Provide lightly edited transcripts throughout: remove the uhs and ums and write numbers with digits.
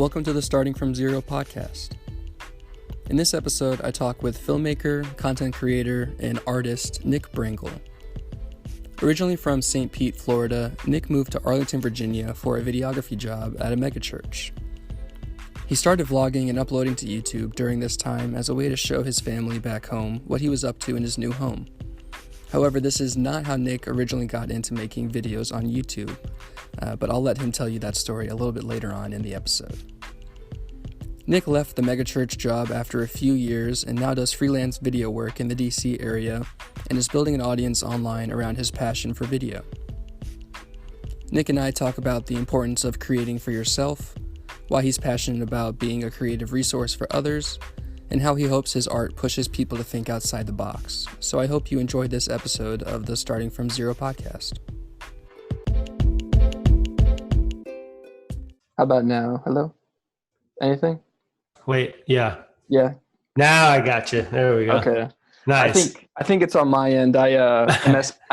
Welcome to the Starting From Zero podcast. In this episode, I talk with filmmaker, content creator, and artist Nick Brengle. Originally from St. Pete, Florida, Nick moved to Arlington, Virginia for a videography job at a megachurch. He started vlogging and uploading to YouTube during this time as a way to show his family back home what he was up to in his new home. However, this is not how Nick originally got into making videos on YouTube, but I'll let him tell you that story a little bit later on in the episode. Nick left the megachurch job after a few years and now does freelance video work in the DC area and is building an audience online around his passion for video. Nick and I talk about the importance of creating for yourself, why he's passionate about being a creative resource for others, and how he hopes his art pushes people to think outside the box. So I hope you enjoyed this episode of the Starting From Zero podcast. How about now? Hello? Anything? Wait, yeah. Yeah. Now I got you. There we go. Okay. Nice. I think it's on my end. I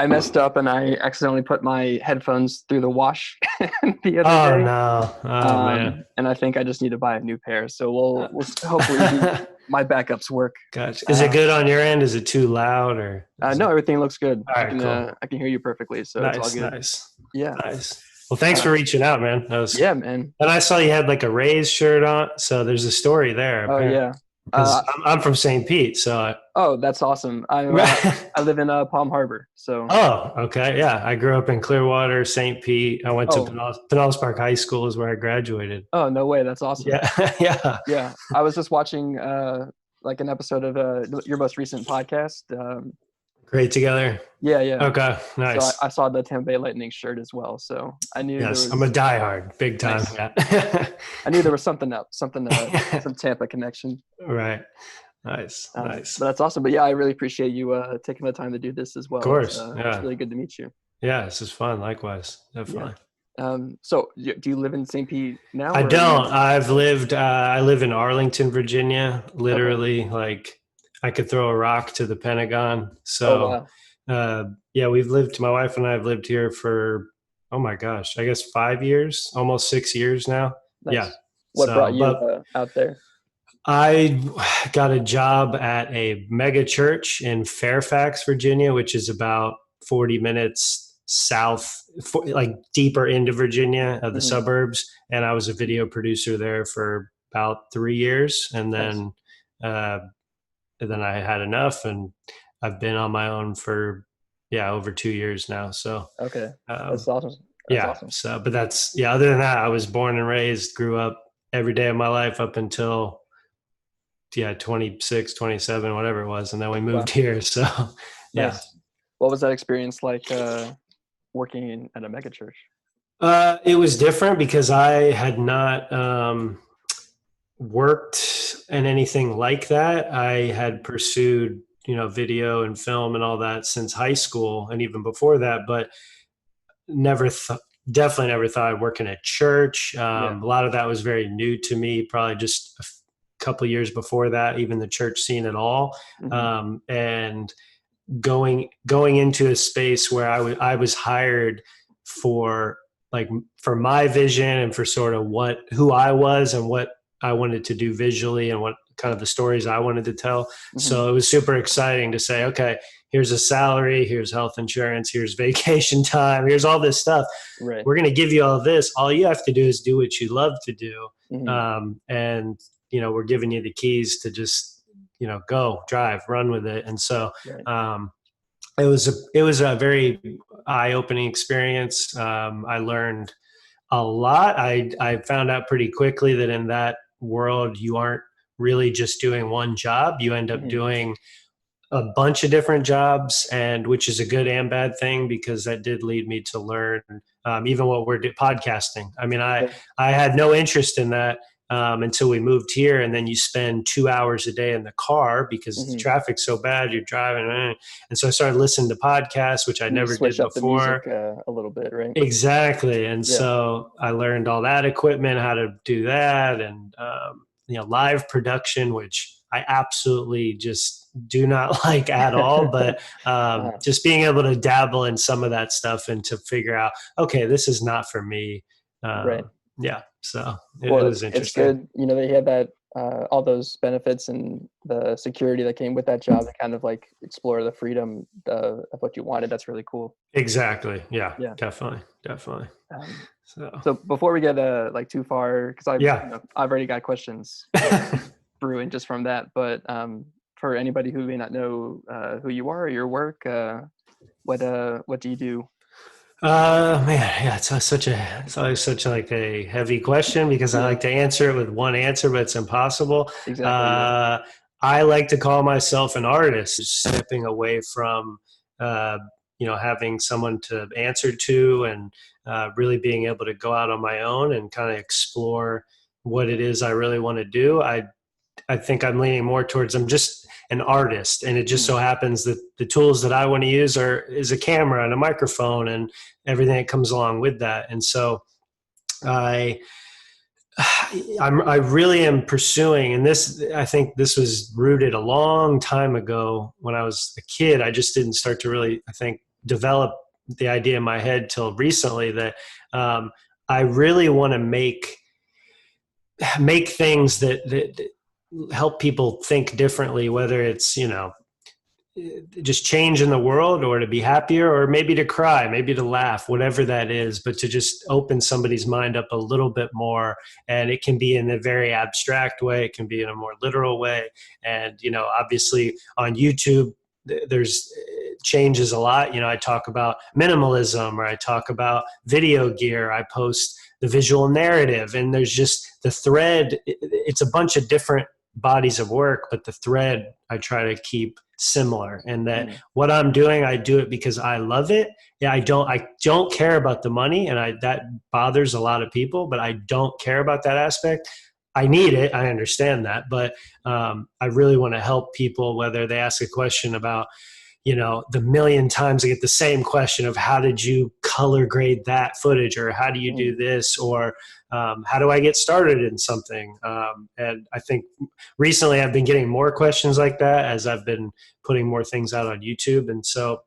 messed up and I accidentally put my headphones through the wash the other day. Oh no. Oh man. And I think I just need to buy a new pair. So we'll hopefully my backups work. Gotcha. Is it good on your end? Is it too loud or? No, everything looks good. All right, cool. I can hear you perfectly. So Nice, it's all good. nice. Yeah. Nice. Well, thanks for reaching out, man. Yeah, man. And I saw you had like a Rays shirt on, so there's a story there. Oh yeah. Because I'm from St. Pete, so. That's awesome. I live in Palm Harbor, so. Oh, okay, yeah. I grew up in Clearwater, St. Pete. I went to Pinellas Park High School is where I graduated. Oh no way, that's awesome. Yeah, yeah. Yeah, I was just watching like an episode of your most recent podcast. Great together. Yeah. Okay, nice. So I saw the Tampa Bay Lightning shirt as well, so I knew. Yes, I'm a diehard, big time. Nice. Yeah. I knew there was something some Tampa connection. Right. Nice. Nice. But that's awesome. But yeah, I really appreciate you taking the time to do this as well. Of course. It's really good to meet you. Yeah, this is fun. Likewise, definitely. Yeah. So do you live in St. Pete now? I don't. I live in Arlington, Virginia. Literally, like I could throw a rock to the Pentagon. So, yeah, my wife and I have lived here for, oh my gosh, I guess 5 years, almost 6 years now. Nice. Yeah. What brought you out there? I got a job at a mega church in Fairfax, Virginia, which is about 40 minutes south, like deeper into Virginia, the suburbs. And I was a video producer there for about 3 years. And then, I had enough, and I've been on my own for over 2 years now. So okay, that's awesome. That's awesome. So, but other than that, I was born and raised, grew up every day of my life up until 26, 27, whatever it was, and then we moved here. So yeah. Nice. What was that experience like working at a megachurch? It was different because I had not worked in anything like that. I had pursued, video and film and all that since high school and even before that, but definitely never thought I'd work in a church. A lot of that was very new to me, probably just a couple of years before that, even the church scene at all. And going into a space where I was hired for my vision and for sort of who I was and what I wanted to do visually and what kind of the stories I wanted to tell. So it was super exciting to say, okay, here's a salary, here's health insurance, here's vacation time, here's all this stuff. Right. We're going to give you all this. All you have to do is do what you love to do. And, we're giving you the keys to just, go, drive, run with it. And so it was a very eye-opening experience. I learned a lot. I found out pretty quickly that in that world, you aren't really just doing one job. You end up doing a bunch of different jobs, and which is a good and bad thing, because that did lead me to learn even what we're podcasting. I mean, I had no interest in that until we moved here, and then you spend 2 hours a day in the car because the traffic's so bad, you're driving. And so I started listening to podcasts, which I never did before. The music, a little bit, right? Exactly. And so I learned all that equipment, how to do that, and live production, which I absolutely just do not like at all, but just being able to dabble in some of that stuff and to figure out, okay, this is not for me. Right. yeah. So it Well, was it's interesting. good. You know, they had that, all those benefits and the security that came with that job to kind of like explore the freedom of what you wanted. That's really cool. Exactly. Yeah, Yeah. definitely. So before we get like too far, because Yeah. I've already got questions brewing just from that. But for anybody who may not know who you are or your work, what do you do? Man, yeah, it's always such like a heavy question because I Yeah, like to answer it with one answer, but it's impossible. exactly. Yeah. I like to call myself an artist, stepping away from, uh, having someone to answer to, and really being able to go out on my own and kind of explore what it is I really want to do. I think I'm leaning more towards I'm just an artist, and it just so happens that the tools that I want to use is a camera and a microphone and everything that comes along with that. And so I I really am pursuing, and this, I think this was rooted a long time ago when I was a kid. I just didn't start to really, I think, develop the idea in my head till recently that I really want to make things that help people think differently, whether it's, just change in the world, or to be happier, or maybe to cry, maybe to laugh, whatever that is, but to just open somebody's mind up a little bit more. And it can be in a very abstract way. It can be in a more literal way. And, obviously on YouTube, there's changes a lot. I talk about minimalism, or I talk about video gear. I post the visual narrative, and there's just the thread. It's a bunch of different bodies of work, but the thread I try to keep similar, and that what I'm doing, I do it because I love it. Yeah, I don't care about the money, and that bothers a lot of people, but I don't care about that aspect. I need it. I understand that, but I really want to help people, whether they ask a question about, the million times I get the same question of how did you color grade that footage, or how do you do this, or how do I get started in something? And I think recently I've been getting more questions like that as I've been putting more things out on YouTube. And so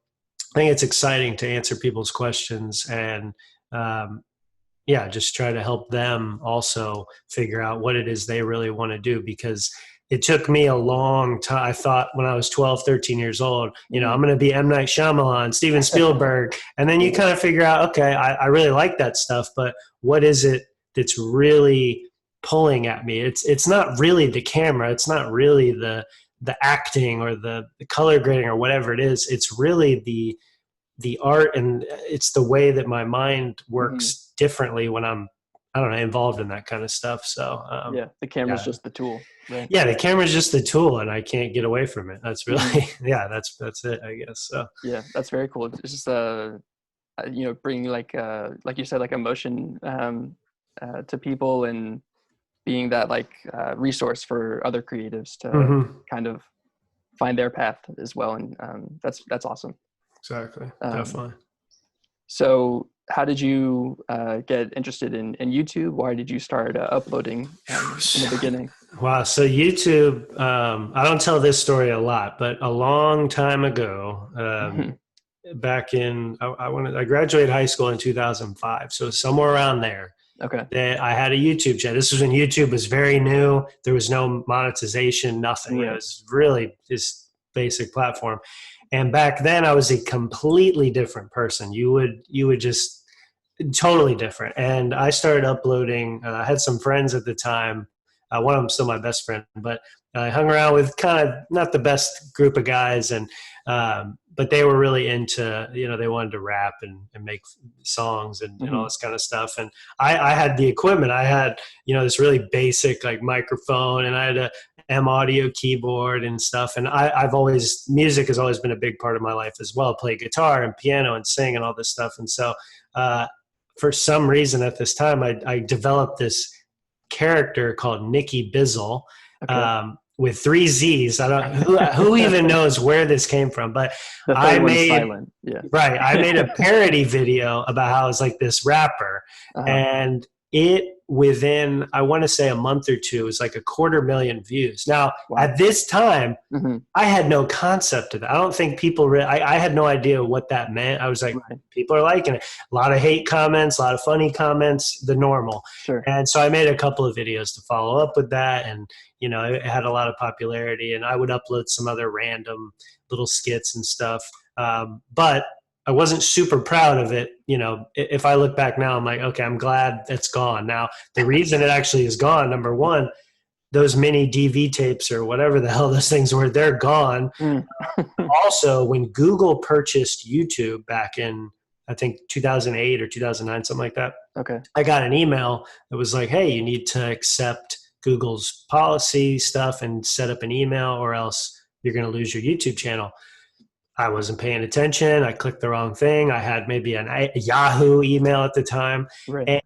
I think it's exciting to answer people's questions, and just try to help them also figure out what it is they really want to do, because it took me a long time. I thought when I was 12, 13 years old, I'm going to be M. Night Shyamalan, Steven Spielberg. And then you kind of figure out, okay, I really like that stuff, but what is it that's really pulling at me? It's not really the camera. It's not really the acting or the color grading or whatever it is. It's really the art, and it's the way that my mind works differently when I'm, I don't know, involved in that kind of stuff. So the camera's just the tool, right? Yeah, the camera's just the tool, and I can't get away from it. That's really that's it, I guess. So yeah, that's very cool. It's just bringing like you said, like emotion to people, and being that resource for other creatives to kind of find their path as well. And that's awesome. Exactly. Definitely. So how did you get interested in YouTube? Why did you start uploading in the beginning? Wow. So YouTube, I don't tell this story a lot, but a long time ago, back in, I graduated high school in 2005. So somewhere around there. Okay. That I had a YouTube channel. This was when YouTube was very new. There was no monetization, nothing. Right. It was really just basic platform. And back then I was a completely different person. You would just totally different. And I started uploading. I had some friends at the time. One of them still my best friend, but I hung around with kind of not the best group of guys, and but they were really into, they wanted to rap and make songs and all this kind of stuff. And I had the equipment. I had, this really basic like microphone, and I had a M audio keyboard and stuff. And music has always been a big part of my life as well. Play guitar and piano and sing and all this stuff. And so for some reason at this time, I developed this character called Nicky Bizzle. Okay. With 3 Z's. I don't who even knows where this came from, but I made a parody video about how I was like this rapper, and it within, I want to say a month or two, it was like 250,000 views. Now, at this time, I had no concept of that. I don't think people I had no idea what that meant. I was like, people are liking it. A lot of hate comments, a lot of funny comments, the normal. Sure. And so I made a couple of videos to follow up with that. And, you know, it had a lot of popularity, and I would upload some other random little skits and stuff. But I wasn't super proud of it. You know, if I look back now, I'm like, okay, I'm glad it's gone. Now, the reason it actually is gone, number one, those mini DV tapes or whatever the hell those things were, they're gone. Also, when Google purchased YouTube back in, I think 2008 or 2009, something like that. Okay. I got an email that was like, hey, you need to accept Google's policy stuff and set up an email, or else you're going to lose your YouTube channel. I wasn't paying attention. I clicked the wrong thing. I had maybe a Yahoo email at the time. Right. And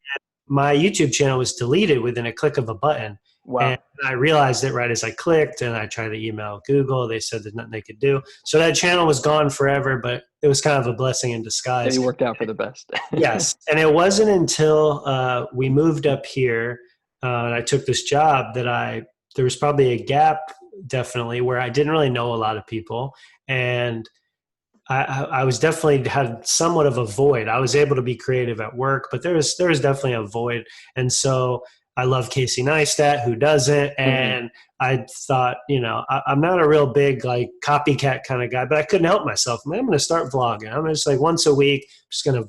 my YouTube channel was deleted within a click of a button. Wow. And I realized it right as I clicked, and I tried to email Google. They said there's nothing they could do. So that channel was gone forever, but it was kind of a blessing in disguise. It worked out for the best. Yes. And it wasn't until we moved up here and I took this job that there was probably a gap, definitely, where I didn't really know a lot of people. And I was definitely had somewhat of a void. I was able to be creative at work, but there was definitely a void. And so I love Casey Neistat, who doesn't. And I thought, you know, I'm not a real big like copycat kind of guy, but I couldn't help myself. I'm going to start vlogging. I'm just like once a week, just going to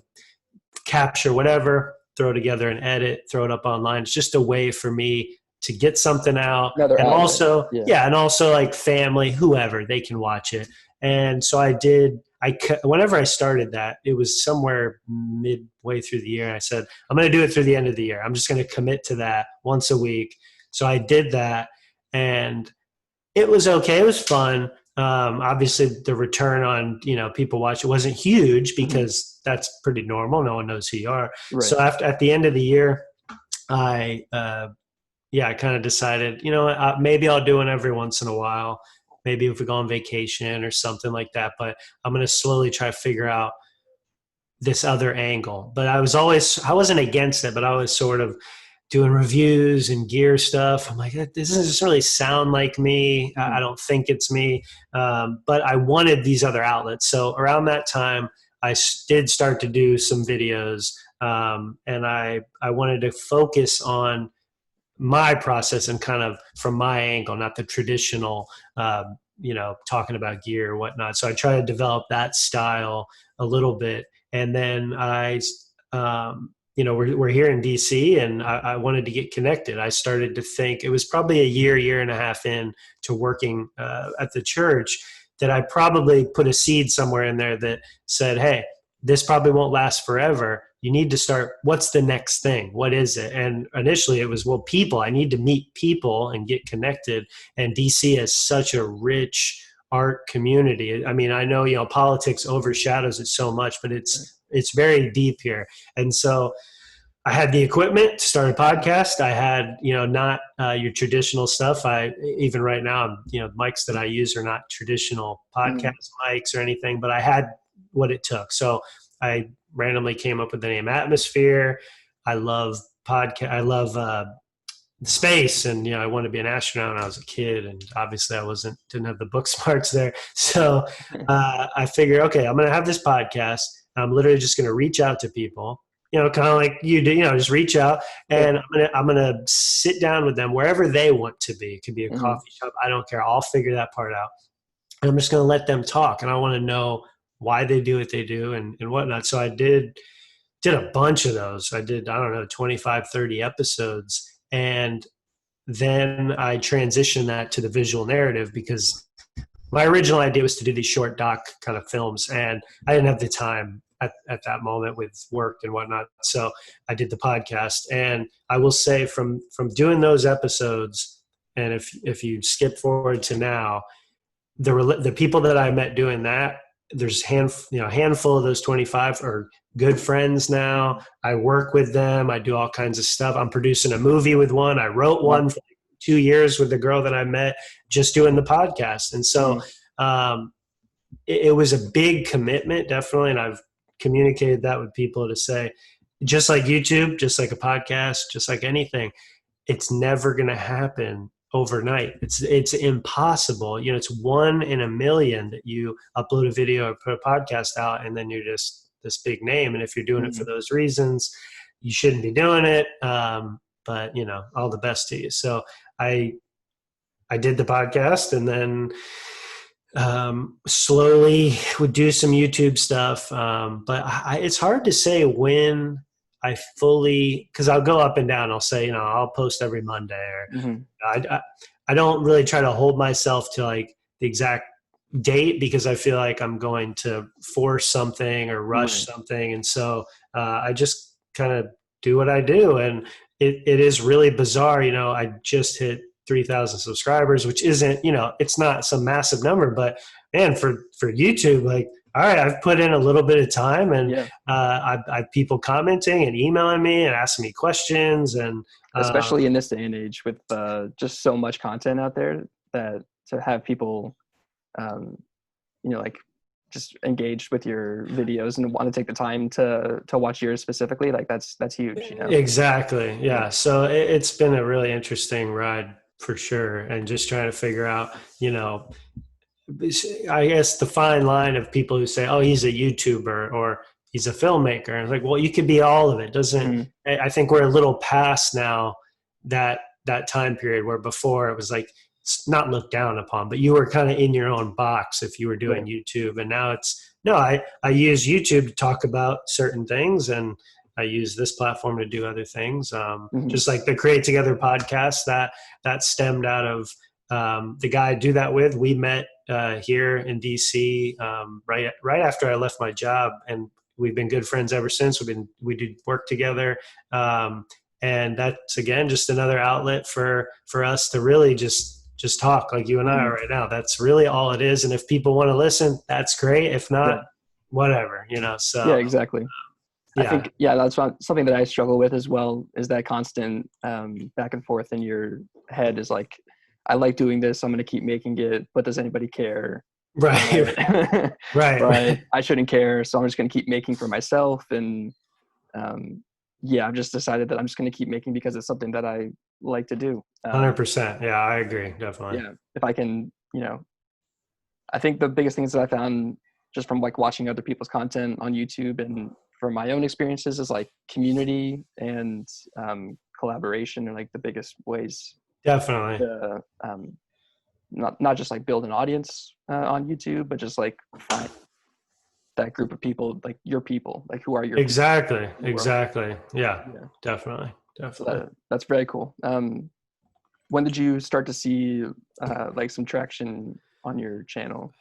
capture whatever, throw together an edit, throw it up online. It's just a way for me to get something out. Another and outlet. Also, and also like family, whoever, they can watch it. And so I did. Whenever I started that, it was somewhere midway through the year. And I said, I'm going to do it through the end of the year. I'm just going to commit to that once a week. So I did that, and it was okay. It was fun. Obviously, the return on, you know, people watch it wasn't huge because that's pretty normal. No one knows who you are. Right. So at the end of the year, I kind of decided, you know, maybe I'll do it every once in a while. Maybe if we go on vacation or something like that, but I'm going to slowly try to figure out this other angle. But I wasn't against it, but I was sort of doing reviews and gear stuff. I'm like, this doesn't really sound like me. I don't think it's me. But I wanted these other outlets. So around that time, I did start to do some videos. And I wanted to focus on my process and kind of from my angle, not the traditional, you know, talking about gear or whatnot. So I try to develop that style a little bit. And then you know, we're here in DC, and I wanted to get connected. I started to think, it was probably a year and a half in to working at the church, that I probably put a seed somewhere in there that said, hey, this probably won't last forever. You need to start, what's the next thing? What is it? And initially it was, well, people, I need to meet people and get connected. And DC has such a rich art community. I mean, I know, you know, politics overshadows it so much, but it's very deep here. And so I had the equipment to start a podcast. I had, you know, not your traditional stuff. Even right now, you know, mics that I use are not traditional podcast mics or anything, but I had what it took. So I randomly came up with the name Atmosphere. I love podcast. I love space, and, you know, I wanted to be an astronaut when I was a kid, and obviously I didn't have the book smarts there. So I figured, okay, I'm going to have this podcast. I'm literally just going to reach out to people, you know, kind of like you do, you know, just reach out, and I'm going to sit down with them wherever they want to be. It could be a coffee shop. I don't care. I'll figure that part out. And I'm just going to let them talk. And I want to know why they do what they do and whatnot. So I did a bunch of those. I did, I don't know, 25, 30 episodes. And then I transitioned that to the visual narrative, because my original idea was to do these short doc kind of films, and I didn't have the time at that moment with work and whatnot. So I did the podcast, and I will say from doing those episodes, and if you skip forward to now, the people that I met doing that, there's handful of those 25 are good friends now. I work with them. I do all kinds of stuff. I'm producing a movie with one. I wrote one for 2 years with the girl that I met just doing the podcast. And so it was a big commitment, definitely. And I've communicated that with people to say, just like YouTube, just like a podcast, just like anything, it's never going to happen overnight. It's impossible. You know, it's 1 in a million that you upload a video or put a podcast out, and then you're just this big name. And if you're doing it for those reasons, you shouldn't be doing it. But you know, all the best to you. So I did the podcast, and then slowly would do some YouTube stuff. But it's hard to say when I fully, because I'll go up and down. I'll say, you know, I'll post every Monday, or I don't really try to hold myself to like the exact date, because I feel like I'm going to force something or rush something. And so I just kind of do what I do. And it is really bizarre. You know, I just hit 3,000 subscribers, which isn't, you know, it's not some massive number, but man, for YouTube, like, all right, I've put in a little bit of time, and I've people commenting and emailing me and asking me questions, and especially in this day and age with just so much content out there, that to have people, you know, like just engaged with your videos and want to take the time to watch yours specifically, like that's huge, you know? Exactly. Yeah. So it's been a really interesting ride for sure. And just trying to figure out, you know, I guess the fine line of people who say, oh, he's a YouTuber or he's a filmmaker. And it's like, well, you could be all of it. I think we're a little past now that time period where before it was like, it's not looked down upon, but you were kind of in your own box if you were doing YouTube. And now I use YouTube to talk about certain things, and I use this platform to do other things. Just like the Create Together podcast that stemmed out of the guy I do that with. We met here in DC right after I left my job, and we've been good friends ever since. We did work together, and that's again just another outlet for us to really just talk like you and I are right now. That's really all it is. And if people want to listen, that's great. If not, whatever, you know. So yeah, exactly. I think that's something that I struggle with as well, is that constant back and forth in your head is like, I like doing this, I'm going to keep making it, but does anybody care? Right. Right. I shouldn't care, so I'm just going to keep making for myself. And I've just decided that I'm just going to keep making because it's something that I like to do. 100%. Yeah, I agree. Definitely. Yeah. If I can, you know, I think the biggest things that I found just from like watching other people's content on YouTube and from my own experiences is like community and collaboration are like the biggest ways. Definitely. To, not just like build an audience on YouTube, but just like find that group of people, like your people, like who are your exactly. Yeah, definitely. So that's very cool. When did you start to see like some traction on your channel?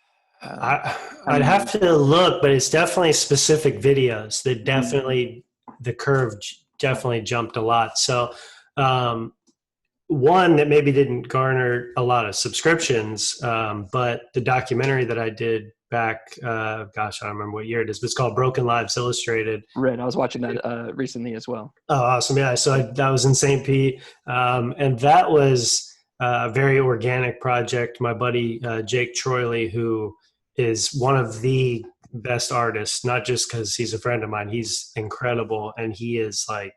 I'd have to look, but it's definitely specific videos that definitely the curve definitely jumped a lot. So one that maybe didn't garner a lot of subscriptions, but the documentary that I did back, I don't remember what year it is, but it's called Broken Lives Illustrated. Right. I was watching that recently as well. Oh, awesome. Yeah. So that was in St. Pete. And that was a very organic project. My buddy, Jake Troyley, who is one of the best artists, not just because he's a friend of mine, he's incredible. And he is like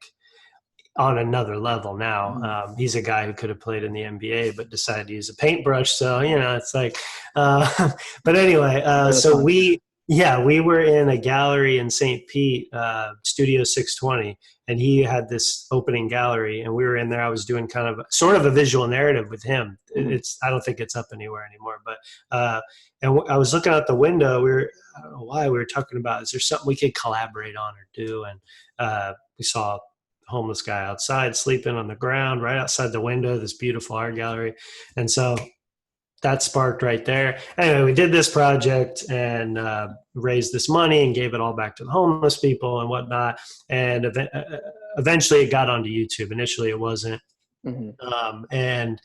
on another level now. He's a guy who could have played in the NBA, but decided to use a paintbrush. So, you know, it's like, but anyway, so we were in a gallery in St. Pete, Studio 620, and he had this opening gallery, and we were in there. I was doing kind of sort of a visual narrative with him. I don't think it's up anywhere anymore, but, and I was looking out the window. I don't know why we were talking about, is there something we could collaborate on or do? And we saw a homeless guy outside sleeping on the ground right outside the window, this beautiful art gallery. And so that sparked right there. Anyway, we did this project and raised this money and gave it all back to the homeless people and whatnot. And eventually it got onto YouTube. Initially it wasn't. And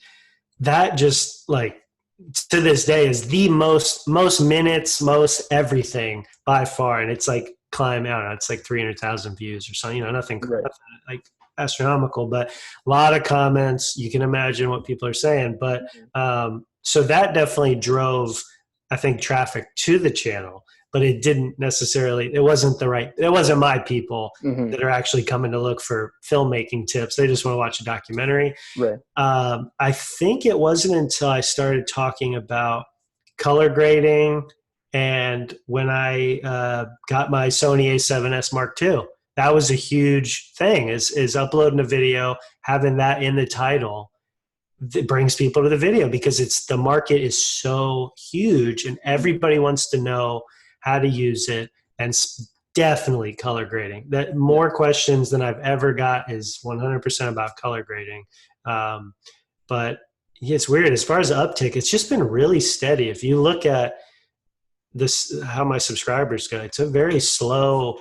that just like, to this day is the most minutes, most everything by far. And it's like climbing out. It's like 300,000 views or something, you know, nothing like astronomical, but a lot of comments. You can imagine what people are saying. But so that definitely drove, I think, traffic to the channel. but it wasn't my people that are actually coming to look for filmmaking tips. They just want to watch a documentary. Right. I think it wasn't until I started talking about color grading, and when I got my Sony A7S Mark II, that was a huge thing, is uploading a video, having that in the title. It brings people to the video because the market is so huge and everybody wants to know how to use it, and definitely color grading. That more questions than I've ever got is 100% about color grading. But yeah, it's weird. As far as uptick, it's just been really steady. If you look at this, how my subscribers go, it's a very slow,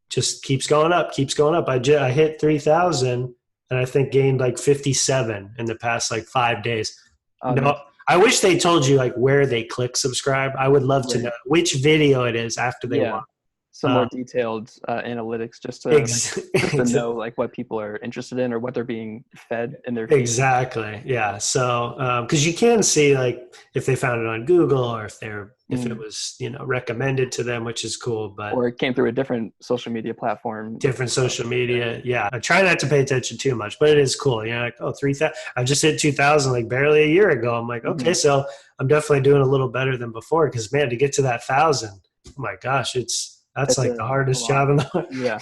just keeps going up, keeps going up. I hit 3,000 and I think gained like 57 in the past like 5 days. No, I wish they told you like where they click subscribe. I would love to know which video it is after they watch. Some more detailed analytics just to know like what people are interested in or what they're being fed in their feed. Exactly. Yeah. So, cause you can see like if they found it on Google or if it was, recommended to them, which is cool, or it came through a different social media platform. Different social media. Yeah. I try not to pay attention too much, but it is cool. Like, 3,000, I just hit 2,000 like barely a year ago. I'm like, okay, so I'm definitely doing a little better than before. Cause man, to get to that 1,000, oh my gosh, that's like the hardest job in the world. Yeah,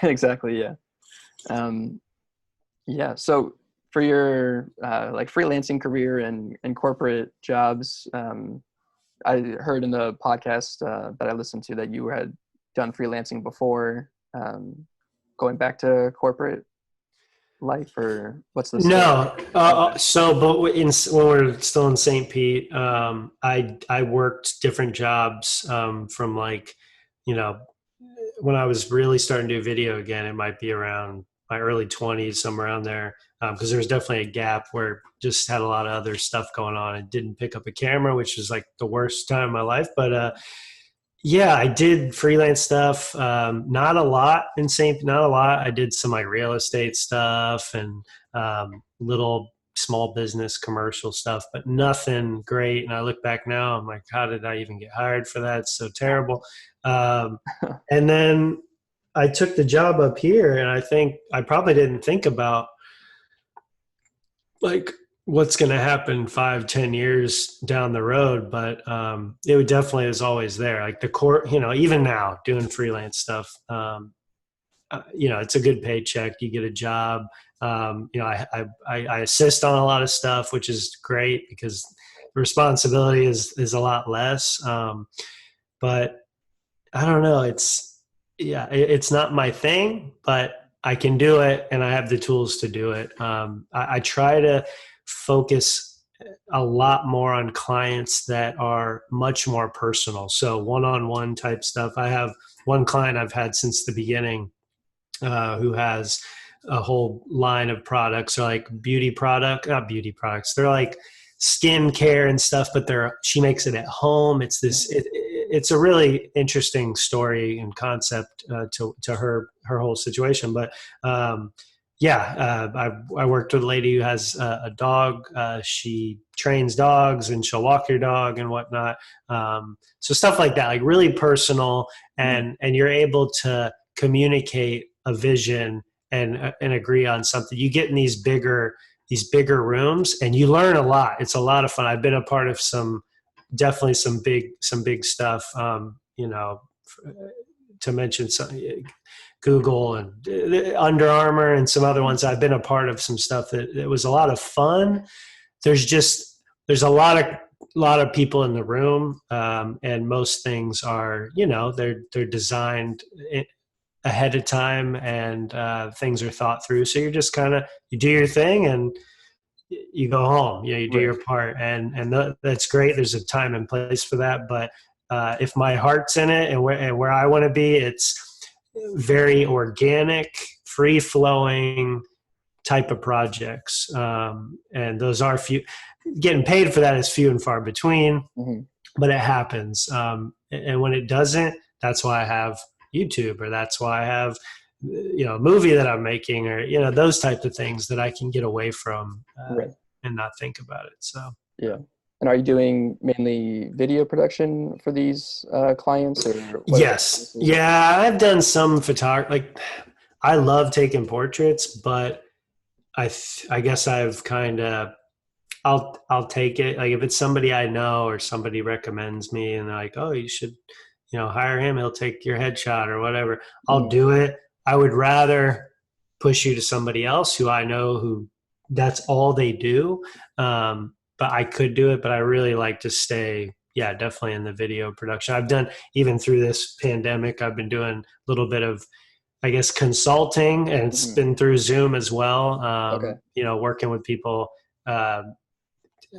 exactly. Yeah. So for your like freelancing career and corporate jobs, I heard in the podcast that I listened to that you had done freelancing before. Going back to corporate life, or what's the story? No. But when we're still in St. Pete, I worked different jobs from like, when I was really starting to do video again, it might be around my early 20s, somewhere around there. Because there was definitely a gap where just had a lot of other stuff going on and didn't pick up a camera, which was like the worst time of my life. But I did freelance stuff. Not a lot. I did some like real estate stuff and little small business commercial stuff, but nothing great. And I look back now, I'm like, how did I even get hired for that? It's so terrible. And then I took the job up here, and I think I probably didn't think about like what's going to happen 5-10 years down the road, but it would definitely is always there. Like the core, even now doing freelance stuff, it's a good paycheck. You get a job. I assist on a lot of stuff, which is great because the responsibility is a lot less. But I don't know. It's not my thing, but I can do it and I have the tools to do it. I try to focus a lot more on clients that are much more personal. So one-on-one type stuff. I have one client I've had since the beginning who has a whole line of products, or like not beauty products. They're like skin care and stuff, but she makes it at home. It's a really interesting story and concept to her whole situation. But I worked with a lady who has a dog. She trains dogs and she'll walk your dog and whatnot. So stuff like that, like really personal, and you're able to communicate a vision and agree on something. You get in these bigger rooms and you learn a lot. It's a lot of fun. I've been a part of definitely some big stuff, to mention some Google and Under Armour and some other ones. I've been a part of some stuff that it was a lot of fun. There's a lot of people in the room. And most things are, they're designed ahead of time, and things are thought through. So you're just you do your thing and you go home, you do your part, and that's great. There's a time and place for that. But if my heart's in it and where I want to be, it's very organic, free flowing type of projects. And those are few. Getting paid for that is few and far between, but it happens. And when it doesn't, that's why I have YouTube, or that's why I have a movie that I'm making, or those types of things that I can get away from and not think about it. So And are you doing mainly video production for these clients, or what other Yes. businesses? Yeah, I've done some photography. Like, I love taking portraits, but I guess I've kind of, I'll take it. Like, if it's somebody I know or somebody recommends me and they're like, oh, you should, hire him. He'll take your headshot or whatever. I'll Mm, do it. I would rather push you to somebody else who I know who that's all they do. But I could do it, but I really like to stay, yeah, definitely in the video production. I've done, even through this pandemic, I've been doing a little bit of, I guess, consulting, and it's mhm. been through Zoom as well. Okay. Working with people, uh,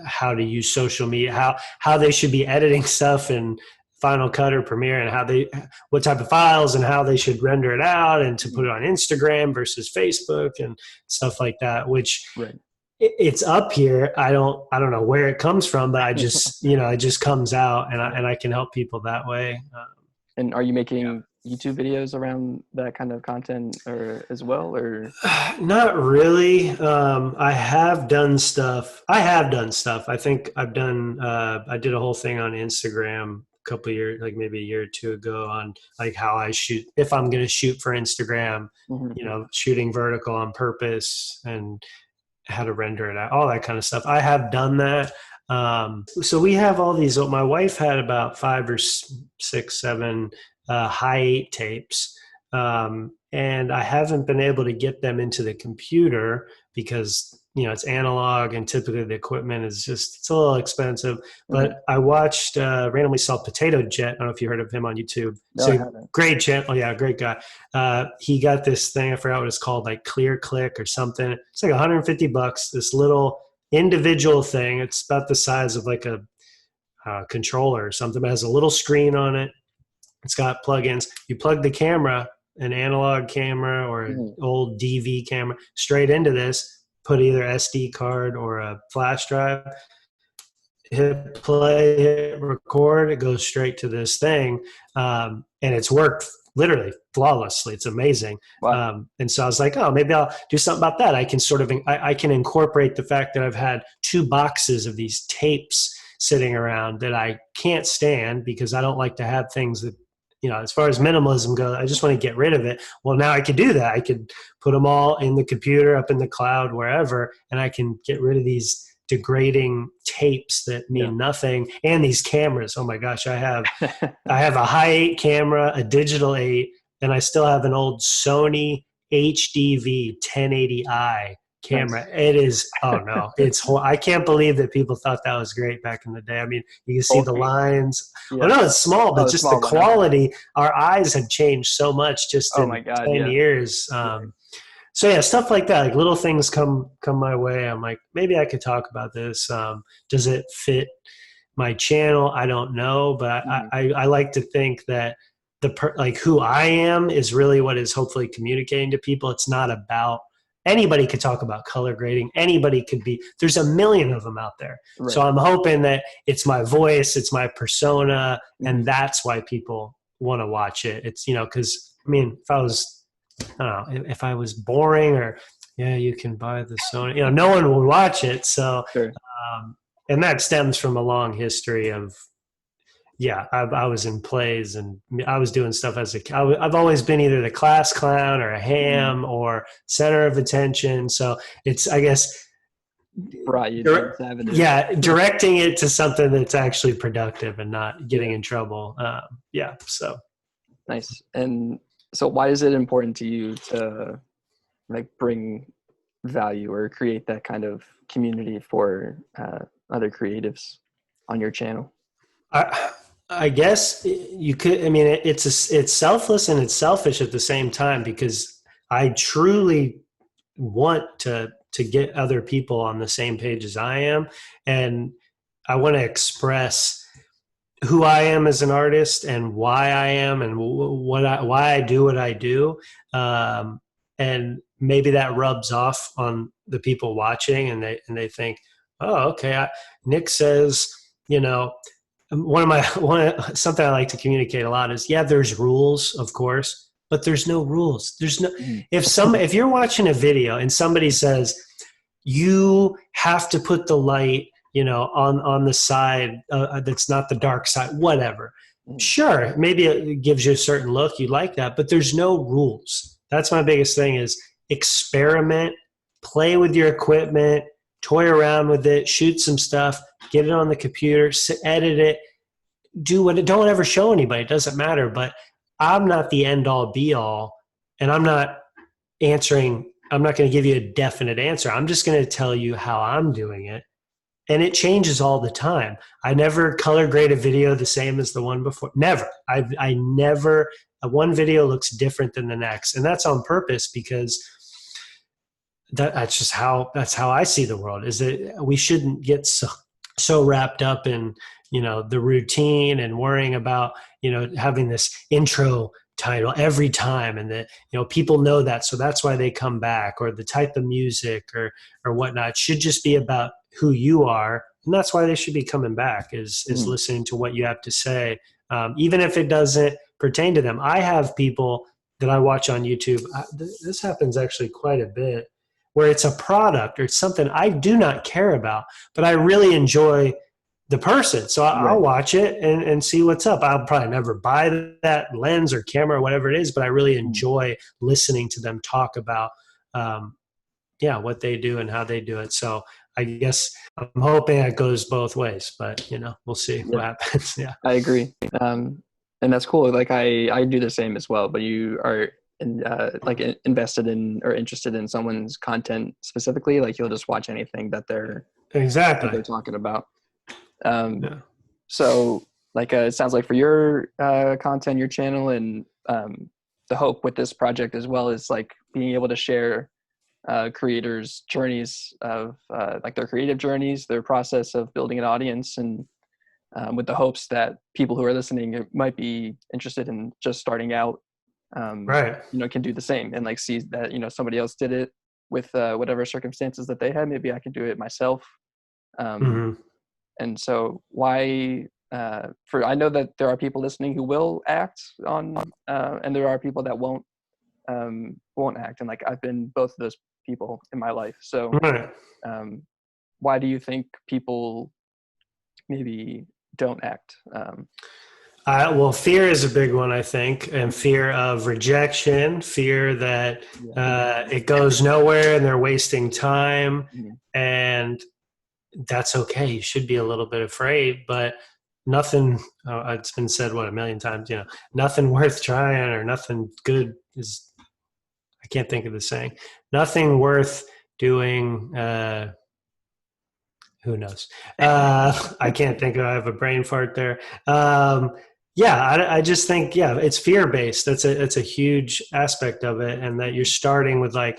how to use social media, how they should be editing stuff in Final Cut or Premiere, and what type of files and how they should render it out, and to put Mhm. it on Instagram versus Facebook and stuff like that. Which Right. it's up here. I don't know where it comes from, but I just it just comes out, and I can help people that way. And are you Yeah. making YouTube videos around that kind of content or as well, or? Not really. I have done stuff. I think I did a whole thing on Instagram a couple of years, like maybe a year or two ago, on like how I shoot, if I'm going to shoot for Instagram, Mhm. shooting vertical on purpose and how to render it out, all that kind of stuff. I have done that. So we have all these. My wife had about 5 or 6, 7 high 8 tapes, and I haven't been able to get them into the computer because it's analog, and typically the equipment it's a little expensive. Mhm. But I watched randomly saw Potato Jet. I don't know if you heard of him on YouTube. No, I So haven't. great channel. Oh, yeah, great guy. He got this thing, I forgot what it's called, like Clear Click or something. It's like $150. This little individual thing. It's about the size of like a controller or something. It has a little screen on it. It's got plugins. You plug the camera, an analog camera or an Mhm. old DV camera, straight into this. Put either SD card or a flash drive. Hit play, hit record. It goes straight to this thing, and it's worked literally flawlessly. It's amazing. Wow. And so I was like, oh, maybe I'll do something about that. I can I can incorporate the fact that I've had 2 boxes of these tapes sitting around that I can't stand, because I don't like to have things that, as far as minimalism goes, I just want to get rid of it. Well, now I could do that. I could put them all in the computer, up in the cloud, wherever, and I can get rid of these degrading tapes that Yeah. mean nothing, and these cameras. Oh my gosh, I have a high 8 camera, a digital 8, and I still have an old Sony HDV 1080i camera. Nice. It is, oh no, I can't believe that people thought that was great back in the day. I mean, you can see the Bulky. lines. Oh Yeah. no, it's small, Oh, but the just the small one. Okay. quality, our eyes have changed so much just Oh in my God. 10 Yeah. years. Right. So yeah, stuff like that, like little things come my way. I'm like, maybe I could talk about this. Does it fit my channel? I don't know, but Mhm. I like to think that like who I am is really what is hopefully communicating to people. It's not about, anybody could talk about color grading. Anybody could be, there's a million of them out there. So Right. I'm hoping that it's my voice, it's my persona, and Mhm. that's why people want to watch it. It's, cause I mean, I don't know, if I was boring, or yeah, you can buy the Sony, no one would watch it. So, Sure. and that stems from a long history of, yeah, I was in plays, and I was doing stuff I've always been either the class clown or a Mhm. ham or center of attention. So it's, I guess, Brought you to this avenue. yeah, directing it to something that's actually productive and not getting Yeah. in trouble. Yeah. So Nice. And so why is it important to you to like bring value or create that kind of community for other creatives on your channel? I, I guess you could. I mean, it's selfless and it's selfish at the same time, because I truly want to get other people on the same page as I am, and I want to express who I am as an artist and why I am, and why I do what I do. And maybe that rubs off on the people watching, and they think, oh, okay. Nick says, you know, something I like to communicate a lot is, yeah, there's rules, of course, but there's no rules. There's no, Mhm. if you're watching a video and somebody says you have to put the light on the side that's not the dark side, whatever. Sure, maybe it gives you a certain look. You like that, but there's no rules. That's my biggest thing is experiment, play with your equipment, toy around with it, shoot some stuff, get it on the computer, edit it, don't ever show anybody. It doesn't matter, but I'm not the end all be all, and I'm not going to give you a definite answer. I'm just going to tell you how I'm doing it. And it changes all the time. I never color grade a video the same as the one before. Never. I never, one video looks different than the next. And that's on purpose because that's how I see the world, is that we shouldn't get so wrapped up in, the routine and worrying about, having this intro title every time, and that people know that, so that's why they come back, or the type of music or whatnot. It should just be about who you are, and that's why they should be coming back, is listening to what you have to say, even if it doesn't pertain to them. I have people that I watch on YouTube. This happens actually quite a bit, where it's a product or it's something I do not care about, but I really enjoy the person. So I'll watch it and see what's up. I'll probably never buy that lens or camera or whatever it is, but I really enjoy listening to them talk about, what they do and how they do it. So I guess I'm hoping it goes both ways, but we'll see what happens. Yeah, I agree. And that's cool. Like I do the same as well, but you are invested in or interested in someone's content specifically. Like you'll just watch anything that they're talking about. So like, it sounds like for your content, your channel, and the hope with this project as well is like being able to share creators' journeys of like their creative journeys, their process of building an audience, and with the hopes that people who are listening might be interested in just starting out, can do the same and like see that, somebody else did it with whatever circumstances that they had. Maybe I can do it myself. And so why, I know that there are people listening who will act on, and there are people that won't act. And like, I've been both of those people in my life. So why do you think people maybe don't act? Well, fear is a big one, I think, and fear of rejection, fear that it goes nowhere and they're wasting time. And that's okay. You should be a little bit afraid, but nothing, it's been said, a million times, nothing worth trying or nothing good is, I can't think of the saying, nothing worth doing. Who knows? I can't think of, I have a brain fart there. I just think, it's fear-based. It's a huge aspect of it. And that you're starting with like,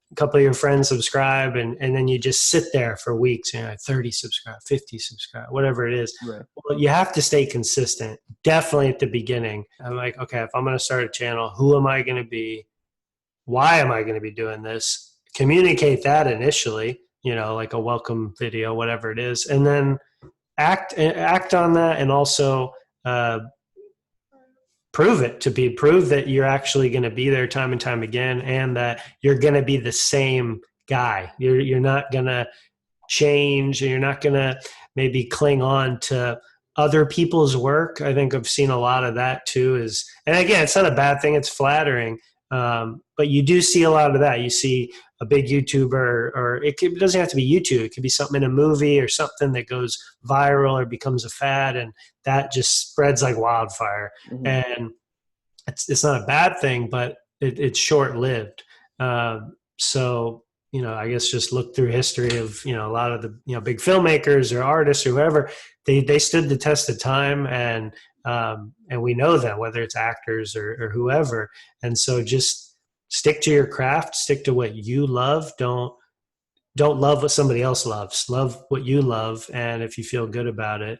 a couple of your friends subscribe and then you just sit there for weeks, 30 subscribe, 50 subscribe, whatever it is. Right. Well, you have to stay consistent. Definitely at the beginning. I'm like, okay, if I'm going to start a channel, who am I going to be? Why am I going to be doing this? Communicate that initially, like a welcome video, whatever it is, and then act on that, and also prove that you're actually going to be there time and time again, and that you're going to be the same guy. You're not going to change, and you're not going to maybe cling on to other people's work. I think I've seen a lot of that too. And again, it's not a bad thing. It's flattering. But you do see a lot of that. You see a big YouTuber, or it doesn't have to be YouTube. It could be something in a movie or something that goes viral or becomes a fad, and that just spreads like wildfire. And it's not a bad thing, but it's short-lived. So, I guess just look through history of, a lot of the, big filmmakers or artists or whoever, they stood the test of time, and we know them, whether it's actors or whoever. And so just stick to your craft, stick to what you love. Don't love what somebody else loves. Love what you love. And if you feel good about it,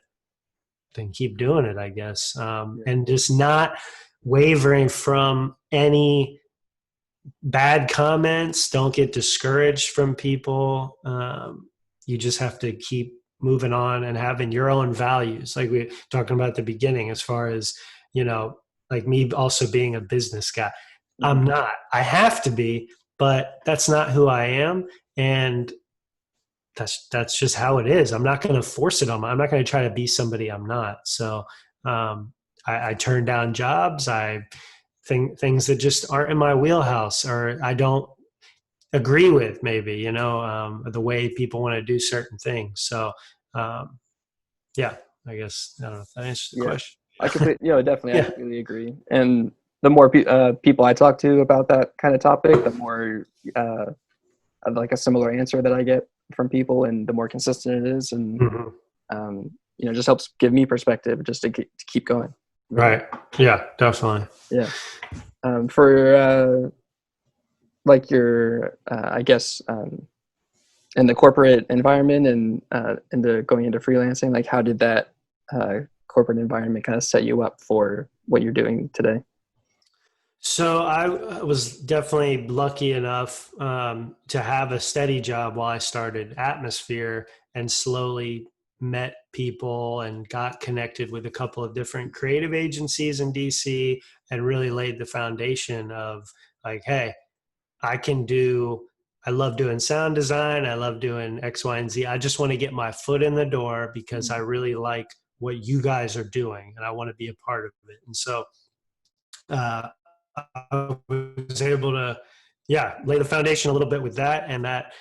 then keep doing it, I guess. And just not wavering from any bad comments. Don't get discouraged from people. You just have to keep moving on and having your own values. Like we were talking about at the beginning, as far as, like me also being a business guy. I'm not. I have to be, but that's not who I am. And that's just how it is. I'm not going to force it on I'm not going to try to be somebody I'm not. So I turn down jobs. Things that just aren't in my wheelhouse, or I don't agree with, maybe, the way people want to do certain things. So yeah, I guess, I don't know if that answers the question. I completely, definitely, I Yeah. completely agree. And the more people I talk to about that kind of topic, the more like a similar answer that I get from people, and the more consistent it is, and just helps give me perspective just to keep going. Right. Yeah, definitely. Yeah. For like your, I guess, in the corporate environment and into going into freelancing, like how did that corporate environment kind of set you up for what you're doing today? So I was definitely lucky enough to have a steady job while I started Atmosphere, and slowly met people and got connected with a couple of different creative agencies in DC, and really laid the foundation of, like, hey, I love doing sound design. I love doing X, Y, and Z. I just want to get my foot in the door because I really like what you guys are doing, and I want to be a part of it. And so I was able to, lay the foundation a little bit with that, and that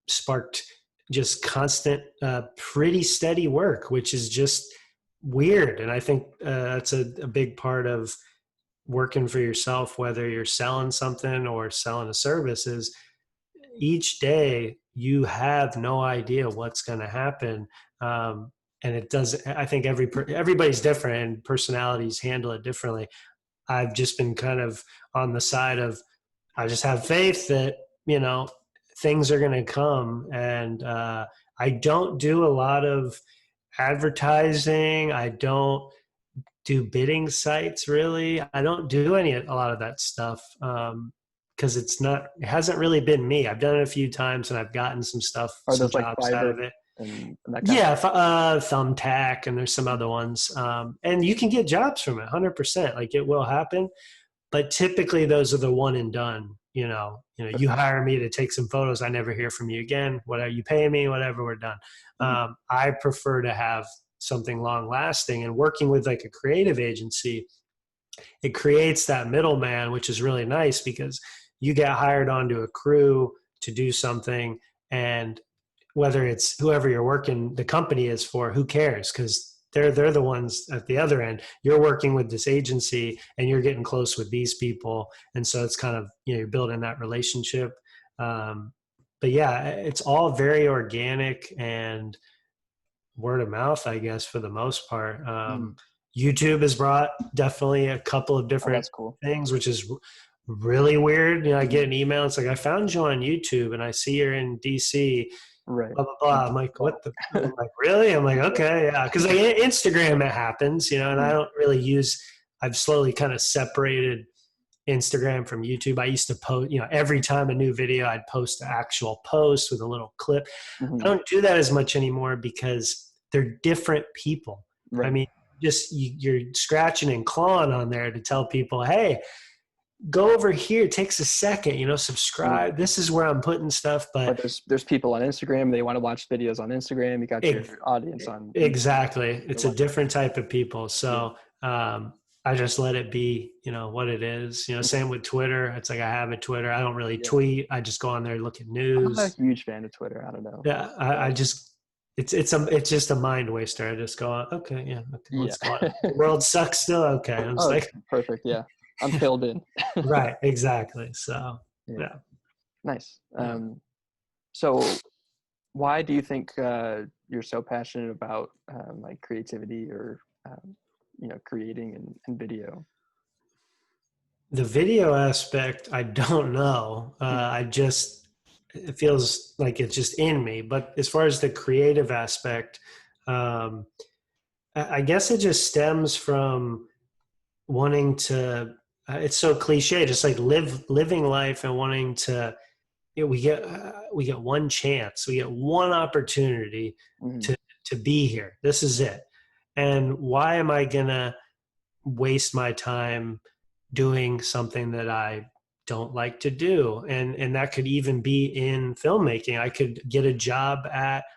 sparked just constant, pretty steady work, which is just weird. And I think that's a big part of working for yourself, whether you're selling something or selling a service, is each day you have no idea what's going to happen. And it does. I think everybody's different, and personalities handle it differently. I've just been kind of on the side of, I just have faith that, things are going to come. And I don't do a lot of advertising. I don't do bidding sites, really. I don't do a lot of that stuff. Because it hasn't really been me. I've done it a few times, and I've gotten some Those like jobs out Fiverr of it. and that kind of stuff? Thumbtack, and there's some other ones. And you can get jobs from it, 100%. Like, it will happen, but typically those are the one and done. You hire me to take some photos. I never hear from you again. Whatever, you pay me, whatever, we're done. I prefer to have something long lasting, and working with like a creative agency, it creates that middleman, which is really nice, because you get hired onto a crew to do something, and whether it's whoever you're working, the company is for, who cares? Because they're the ones at the other end. You're working with this agency, and you're getting close with these people, and so it's kind of, you're building that relationship. But yeah, it's all very organic and word of mouth, I guess, for the most part. YouTube has brought definitely a couple of different things, which is really weird. I get an email. It's like, I found you on YouTube, and I see you're in DC. Right. Blah, blah, blah. I'm like, what the? I'm like, really? I'm like, okay, yeah. Because like Instagram, it happens, and I don't really use. I've slowly kind of separated Instagram from YouTube. I used to post, every time a new video, I'd post the actual post with a little clip. I don't do that as much anymore, because they're different people. Right. I mean, just you're scratching and clawing on there to tell people, hey, go over here. It takes a second, subscribe. This is where I'm putting stuff. But there's people on Instagram. They want to watch videos on Instagram. You got your audience on. Exactly. It's a different type of people. So I just let it be, what it is. Same with Twitter. It's like, I have a Twitter. I don't really tweet. I just go on there, look at news. I'm a huge fan of Twitter. I don't know. Yeah, I just. It's just a mind waster. I just go, okay, let's go on. The world sucks still. Okay, I'm just like, perfect. Yeah, I'm filled in. Right, exactly. So yeah. Nice. So why do you think you're so passionate about like creativity, or creating and video? The video aspect, I don't know. It feels like it's just in me. But as far as the creative aspect, I guess it just stems from wanting to. It's so cliche, just like living life and wanting to. We get one chance, we get one opportunity to be here. This is it. And why am I gonna waste my time doing something that I don't like to do. And that could even be in filmmaking. I could get a job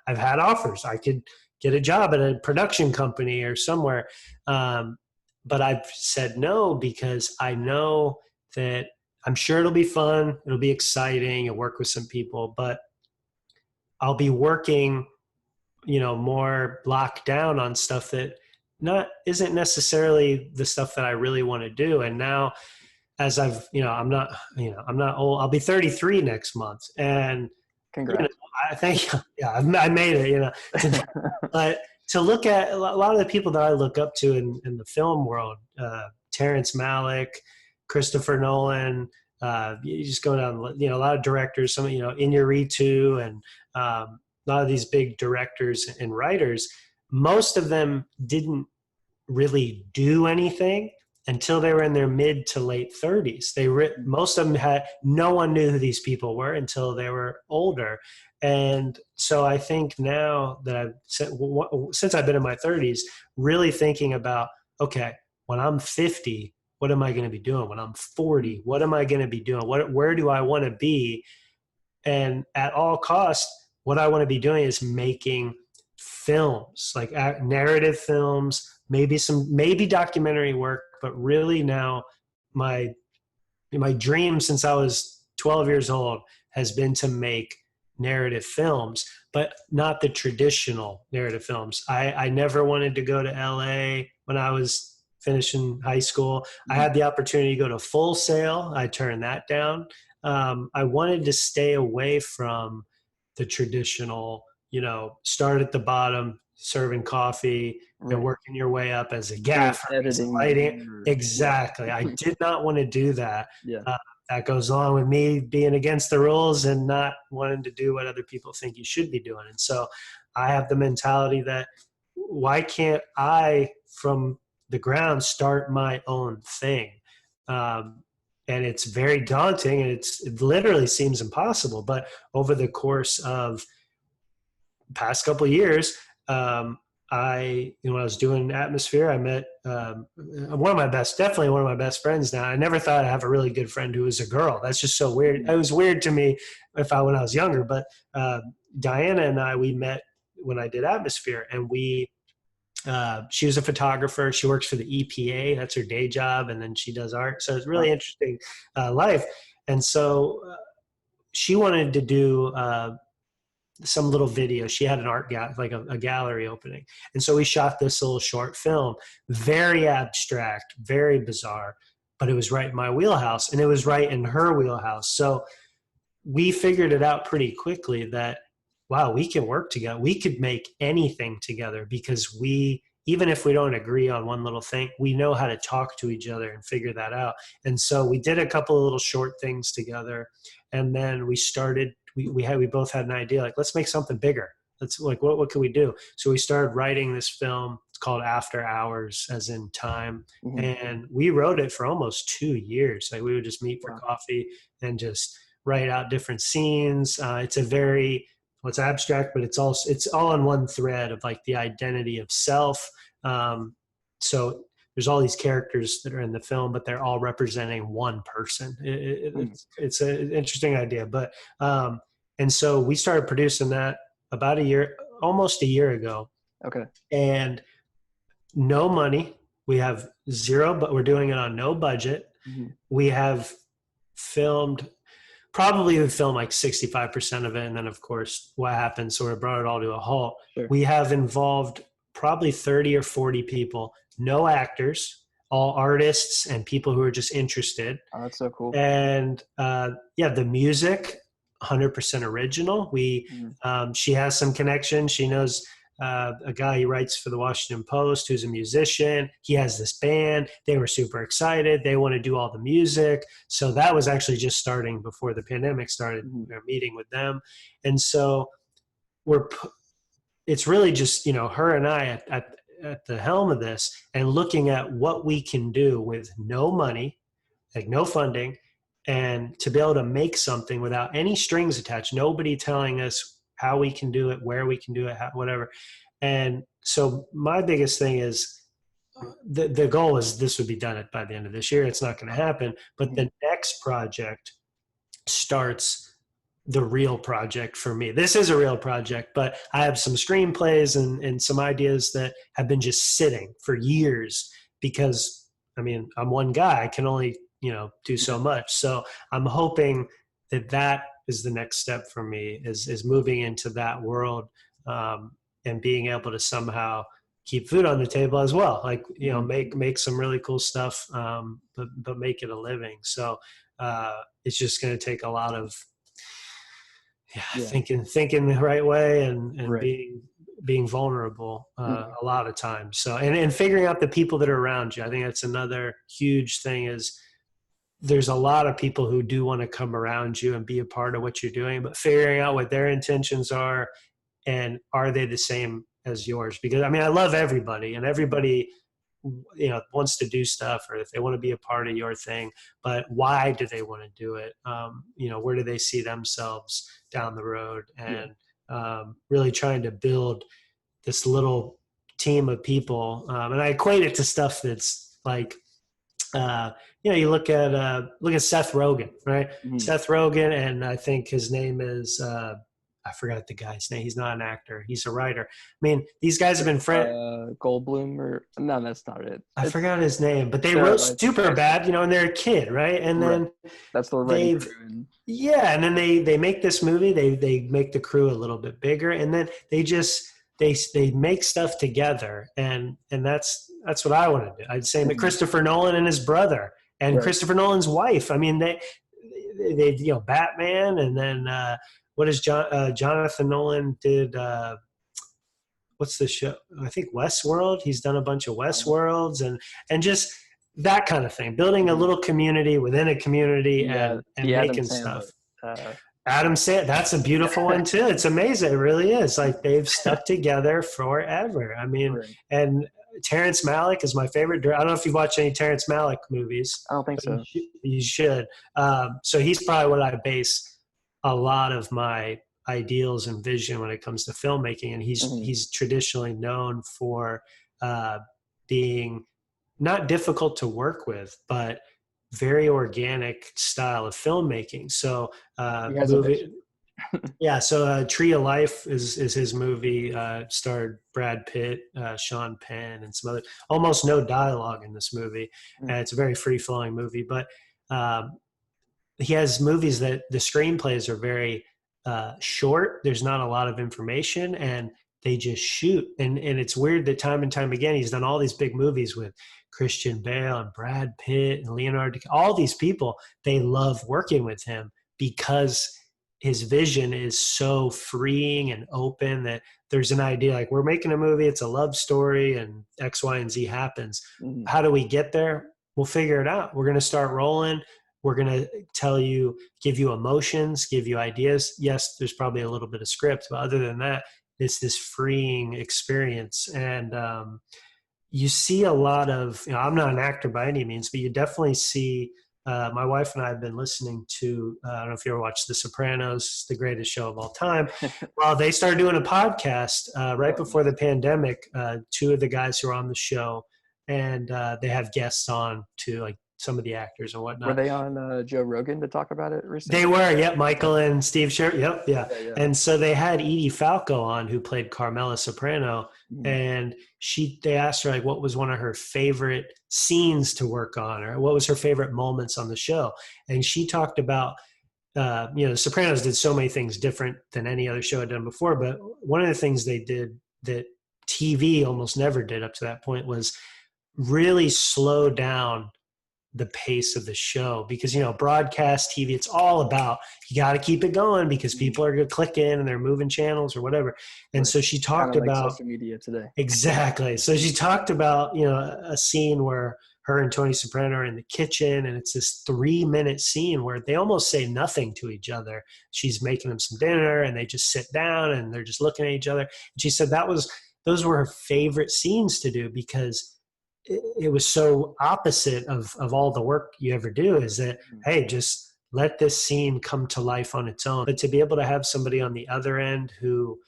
I've had offers. I could get a job at a production company or somewhere. But I've said no because I know that I'm sure it'll be fun. It'll be exciting. You'll work with some people, but I'll be working, more locked down on stuff that isn't necessarily the stuff that I really want to do. And now, as I'm not old. I'll be 33 next month, and congrats. I think, yeah, I made it. But to look at a lot of the people that I look up to in the film world, Terrence Malick, Christopher Nolan. You just go down, a lot of directors, some, Iñárritu, and a lot of these big directors and writers. Most of them didn't really do anything until they were in their mid to late 30s. Most of them no one knew who these people were until they were older. And so I think now that since I've been in my 30s, really thinking about, okay, when I'm 50, what am I going to be doing? When I'm 40, what am I going to be doing? Where do I want to be? And at all costs, what I want to be doing is making films, like narrative films, maybe documentary work, but really now my dream since I was 12 years old has been to make narrative films, but not the traditional narrative films. I never wanted to go to LA when I was finishing high school. I had the opportunity to go to Full Sail. I turned that down. I wanted to stay away from the traditional, start at the bottom, serving coffee, and working your way up as a gaffer, editing, lighting. Exactly. I did not want to do that. Yeah. That goes along with me being against the rules and not wanting to do what other people think you should be doing. And so I have the mentality that why can't I, from the ground, start my own thing? And it's very daunting, and it literally seems impossible. But over the course of the past couple of years, when I was doing Atmosphere, I met definitely one of my best friends now. I never thought I'd have a really good friend who was a girl. That's just so weird. It was weird to me when I was younger, but Diana and we met when I did Atmosphere, and she was a photographer. She works for the EPA. That's her day job. And then she does art. So it's really interesting life. And so she wanted to do some little video. She had an art like a gallery opening. And so we shot this little short film, very abstract, very bizarre, but it was right in my wheelhouse, and it was right in her wheelhouse. So we figured it out pretty quickly that, wow, we can work together. We could make anything together because even if we don't agree on one little thing, we know how to talk to each other and figure that out. And so we did a couple of little short things together, and then we started. We both had an idea, like, let's make something bigger. Let's what can we do? So we started writing this film. It's called After Hours, as in time. Mm-hmm. And we wrote it for almost 2 years. Like, we would just meet for coffee and just write out different scenes. It's abstract, but it's all on one thread of like the identity of self. So there's all these characters that are in the film, but they're all representing one person. It's an interesting idea, but and so we started producing that about almost a year ago. Okay. And no money. We have zero, but we're doing it on no budget. Mm-hmm. We have filmed. Probably would film like 65% of it. And then, of course, what happened sort of brought it all to a halt. Sure. We have involved probably 30 or 40 people, no actors, all artists and people who are just interested. Oh, that's so cool. And the music, 100% original. She has some connection. She knows a guy who writes for the Washington Post who's a musician. He has this band. They were super excited. They want to do all the music. So that was actually just starting before the pandemic started. Mm-hmm. We were meeting with them. And so it's really just, her and I at the helm of this, and looking at what we can do with no money, like no funding, and to be able to make something without any strings attached, nobody telling us how we can do it, where we can do it, whatever. And so my biggest thing is the goal is this would be done by the end of this year. It's not going to happen, but the next project starts the real project for me. This is a real project, but I have some screenplays and some ideas that have been just sitting for years because, I mean, I'm one guy. I can only, do so much. So I'm hoping that is the next step for me is moving into that world, and being able to somehow keep food on the table as well. Like, make some really cool stuff, but make it a living. So it's just going to take a lot of thinking the right way and being vulnerable a lot of times. So, and figuring out the people that are around you. I think that's another huge thing is there's a lot of people who do want to come around you and be a part of what you're doing, but figuring out what their intentions are and are they the same as yours? Because I mean, I love everybody and everybody, wants to do stuff or if they want to be a part of your thing, but why do they want to do it? Where do they see themselves down the road? And really trying to build this little team of people. And I equate it to stuff that's like, you look at Seth Rogen, right? Mm-hmm. Seth Rogen, and I think his name is I forgot the guy's name. He's not an actor. He's a writer. I mean, these guys have been friends. Goldblum or no, that's not it. I forgot his name, but they wrote Superbad, and they're a kid, right? And then that's the writing crew. And then they make this movie. They make the crew a little bit bigger, and then they make stuff together, and that's what I want to do. I'd say Christopher Nolan and his brother and Christopher Nolan's wife. I mean, they Batman, and then what is Jonathan Nolan did? What's the show? I think Westworld. He's done a bunch of Westworlds and just that kind of thing. Building a little community within a community and making stuff. Adam Sandler, that's a beautiful one too. It's amazing. It really is. Like they've stuck together forever. I mean, and Terrence Malick is my favorite. I don't know if you've watched any Terrence Malick movies. I don't think so. You should. So he's probably what I base a lot of my ideals and vision when it comes to filmmaking. And he's traditionally known for being not difficult to work with, but very organic style of filmmaking. So Tree of Life is his movie, starred Brad Pitt, Sean Penn, and some other, almost no dialogue in this movie. It's a very free-flowing movie, but he has movies that the screenplays are very short. There's not a lot of information, and they just shoot. And it's weird that time and time again, he's done all these big movies with Christian Bale and Brad Pitt and Leonardo, all these people. They love working with him because his vision is so freeing and open that there's an idea like we're making a movie, it's a love story and X, Y, and Z happens. How do we get there? We'll figure it out. We're going to start rolling. We're going to give you emotions, give you ideas. Yes, there's probably a little bit of script, but other than that, it's this freeing experience. And you see a lot of, I'm not an actor by any means, but you definitely see, my wife and I have been listening to, I don't know if you ever watched The Sopranos, the greatest show of all time. Well, they started doing a podcast right before the pandemic, two of the guys who are on the show, and they have guests on to like some of the actors and whatnot. Were they on Joe Rogan to talk about it recently? They were, yep. Michael and Steve Sher. Yep, yeah. And so they had Edie Falco on, who played Carmela Soprano, and they asked her like what was one of her favorite scenes to work on, or what was her favorite moments on the show. And she talked about, The Sopranos did so many things different than any other show had done before, but one of the things they did that TV almost never did up to that point was really slow down the pace of the show, because broadcast TV, it's all about, you got to keep it going because people are going to click in and they're moving channels or whatever. And so she talked about social media today. Exactly. So she talked about a scene where her and Tony Soprano are in the kitchen, and it's this 3-minute scene where they almost say nothing to each other. She's making them some dinner and they just sit down and they're just looking at each other. And she said those were her favorite scenes to do, because it was so opposite of all the work you ever do, is that, hey, just let this scene come to life on its own. But to be able to have somebody on the other end who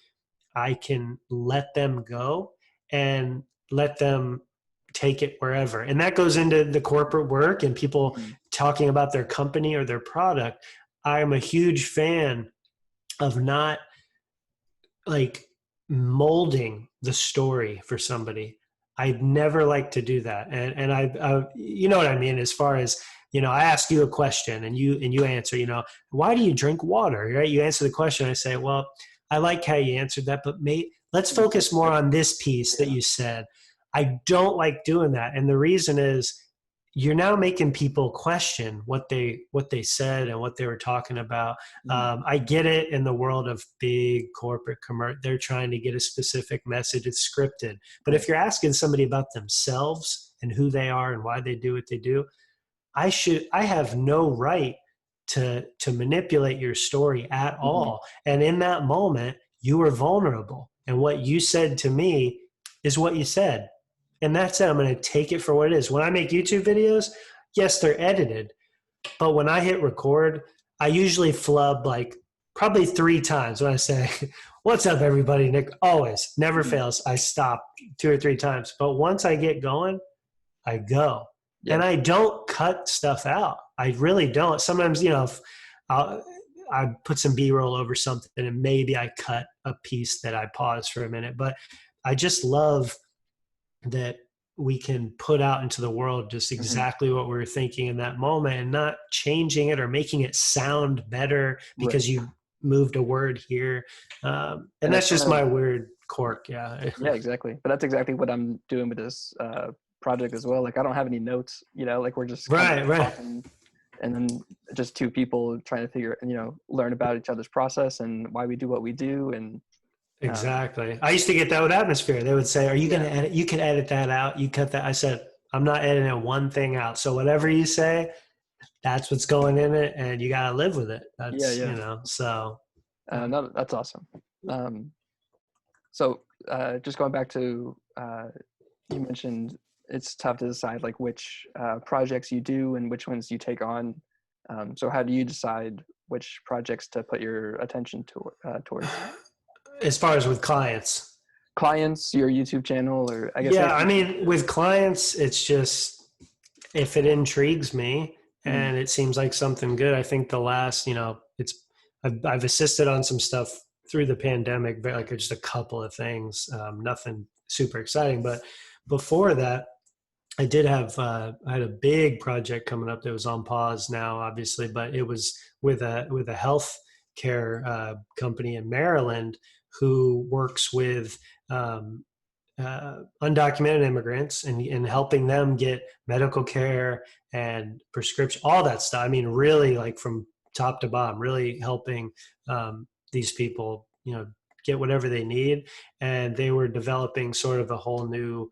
I can let them go and let them take it wherever. And that goes into the corporate work and people talking about their company or their product. I'm a huge fan of not like molding the story for somebody. I'd never like to do that. And I you know what I mean? As far as, you know, I ask you a question and you answer, you know, why do you drink water? Right? You answer the question. I say, well, I like how you answered that, but let's focus more on this piece that you said. I don't like doing that. And the reason is you're now making people question what they said and what they were talking about. I get it in the world of big corporate commercial. They're trying to get a specific message. It's scripted. But if you're asking somebody about themselves and who they are and why they do what they do, I have no right to manipulate your story at all. And in that moment, you were vulnerable. And what you said to me is what you said. And that's it. I'm going to take it for what it is. When I make YouTube videos, yes, they're edited. But when I hit record, I usually flub like probably 3 times when I say, what's up, everybody? Nick, always, never fails. I stop 2 or 3 times. But once I get going, I go. Yeah. And I don't cut stuff out. I really don't. Sometimes, you know, if I put some B-roll over something and maybe I cut a piece that I pause for a minute. But I just love that we can put out into the world just exactly what we were thinking in that moment and not changing it or making it sound better because you moved a word here. And that's just my weird quirk. Yeah. Yeah, exactly. But that's exactly what I'm doing with this project as well. Like I don't have any notes, you know, like we're just talking, and then just 2 people trying to learn about each other's process and why we do what we do. And exactly. I used to get that with Atmosphere. They would say, are you going to edit? You can edit that out. You cut that. I said, I'm not editing one thing out. So whatever you say, that's what's going in it. And you got to live with it. That's, you know, so. No, that's awesome. So just going back to, you mentioned it's tough to decide like which projects you do and which ones you take on. So how do you decide which projects to put your attention towards? As far as with clients, your YouTube channel, or I guess. Yeah, I mean, with clients, it's just if it intrigues me and it seems like something good. I think the last, you know, I've assisted on some stuff through the pandemic, but like just a couple of things, nothing super exciting. But before that, I did have I had a big project coming up that was on pause now, obviously, but it was with a health care company in Maryland who works with undocumented immigrants and helping them get medical care and prescription, all that stuff. I mean, really like from top to bottom, really helping these people, you know, get whatever they need. And they were developing sort of a whole new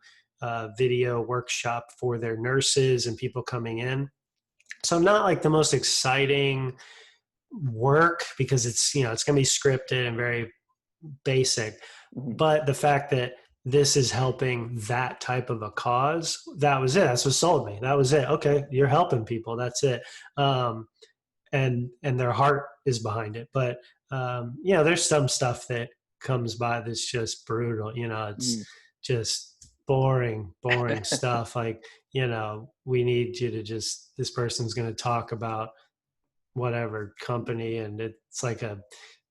video workshop for their nurses and people coming in. So not like the most exciting work because it's, you know, it's going to be scripted and very basic, but the fact that this is helping that type of a cause, that was it. That's what sold me. That was it. Okay, you're helping people. That's it. And their heart is behind it. But you know, there's some stuff that comes by that's just brutal. You know, it's just boring stuff. Like, you know, we need you to just, this person's going to talk about whatever company, and it's like a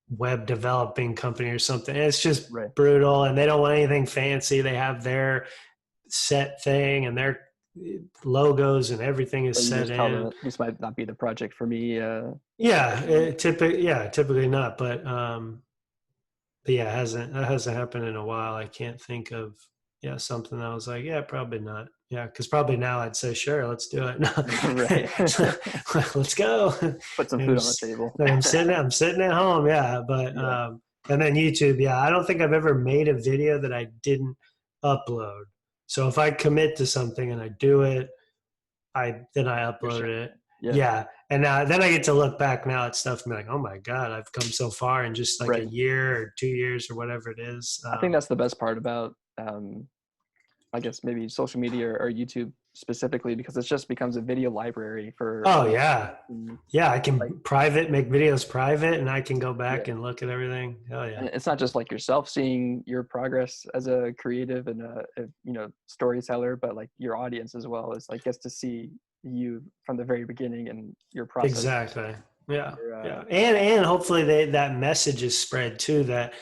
web developing company or something. It's just brutal, and they don't want anything fancy. They have their set thing and their logos and everything is set in. This might not be the project for me. Typically not. But yeah, that hasn't happened in a while. I can't think of something that I was like, probably not. Yeah, because probably now I'd say, sure, let's do it. Let's go. Put some food on the table. I'm sitting at home, but and then YouTube, I don't think I've ever made a video that I didn't upload. So if I commit to something and I do it, then I upload it. Yeah. And then I get to look back now at stuff and be like, oh my God, I've come so far in just like a year or 2 years or whatever it is. I think that's the best part about I guess maybe social media or YouTube specifically, because it just becomes a video library for. Oh yeah. Yeah. I can like, make videos private, and I can go back yeah. and look at everything. Oh yeah. And it's not just like yourself seeing your progress as a creative and a storyteller, but like your audience as well is like gets to see you from the very beginning and your process. Exactly. Yeah. Yeah. And hopefully that message is spread too, that,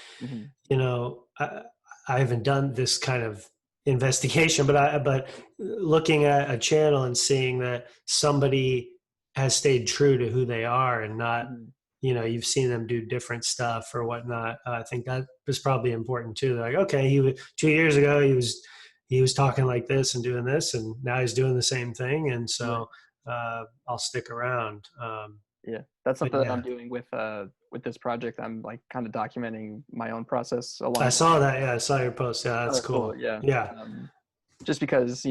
I haven't done this kind of investigation, but looking at a channel and seeing that somebody has stayed true to who they are and not, you've seen them do different stuff or whatnot. I think that was probably important too. Like, okay, 2 years ago, he was talking like this and doing this, and now he's doing the same thing. And so, I'll stick around. Yeah, that's something that I'm doing with this project. I'm like kind of documenting my own process along. I saw that. Yeah, I saw your post. Yeah, that's cool. Yeah. Yeah. Just because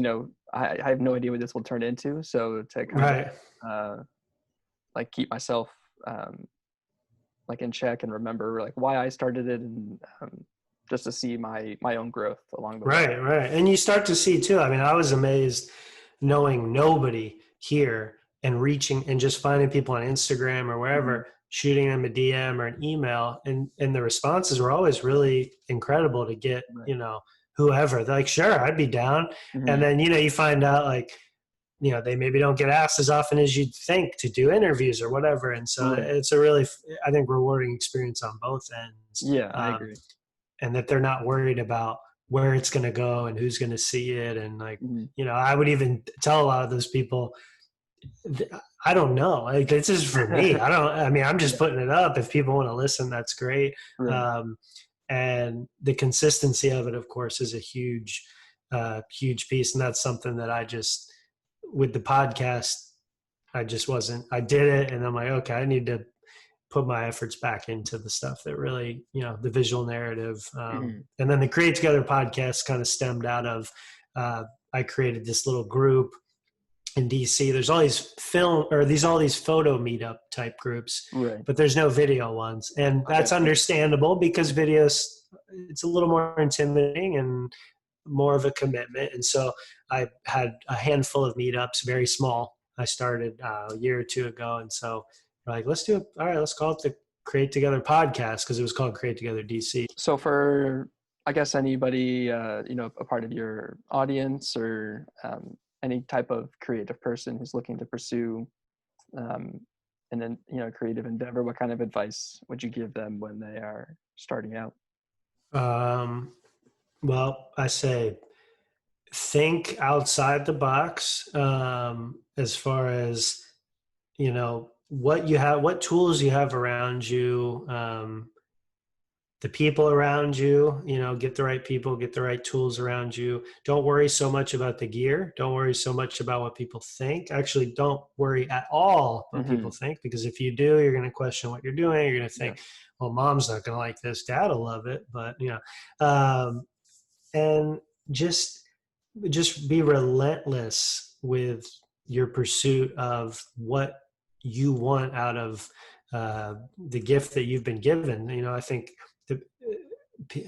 I have no idea what this will turn into, so to kind of like keep myself like in check and remember like why I started it, and just to see my own growth along the way. Right. And you start to see too. I mean, I was amazed knowing nobody here and reaching and just finding people on Instagram or wherever, shooting them a DM or an email, and the responses were always really incredible to get, whoever. They're like, sure, I'd be down. And then, you find out like, they maybe don't get asked as often as you'd think to do interviews or whatever. And so it's a really, I think, rewarding experience on both ends. Yeah, I agree. And that they're not worried about where it's going to go and who's going to see it. And like, I would even tell a lot of those people, I don't know. Like, this is for me. I'm just putting it up. If people want to listen, that's great. Right. And the consistency of it, of course, is a huge piece. And that's something that I just, with the podcast, I did it. And I'm like, okay, I need to put my efforts back into the stuff that really, the visual narrative. And then the Create Together podcast kind of stemmed out of, I created this little group in DC. There's all these all these photo meetup type groups, but there's no video ones. And that's understandable because videos, it's a little more intimidating and more of a commitment. And so I had a handful of meetups, very small. I started a year or two ago. And so we're like, let's call it the Create Together podcast, because it was called Create Together DC. So for, I guess, anybody, a part of your audience or any type of creative person who's looking to pursue and then creative endeavor, what kind of advice would you give them when they are starting out? Well, I say think outside the box, as far as what tools you have around you, the people around you, get the right people, get the right tools around you. Don't worry so much about the gear. Don't worry so much about what people think. Actually, don't worry at all what people think, because if you do, you're going to question what you're doing. You're going to think, well, mom's not going to like this. Dad will love it. But, and just be relentless with your pursuit of what you want out of the gift that you've been given. I think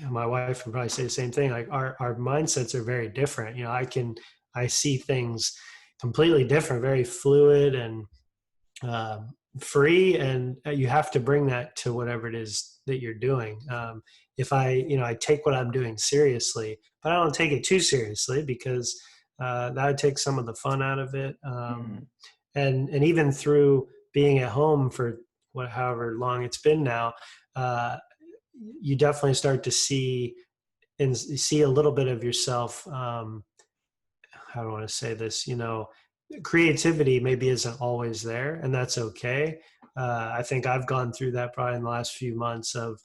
my wife would probably say the same thing. Like our mindsets are very different. I see things completely different, very fluid and free. And you have to bring that to whatever it is that you're doing. If I take what I'm doing seriously, but I don't take it too seriously, because that would take some of the fun out of it. And even through being at home for however long it's been now, you definitely start to see a little bit of yourself. How do I want to say this? Creativity maybe isn't always there, and that's okay. I think I've gone through that probably in the last few months of,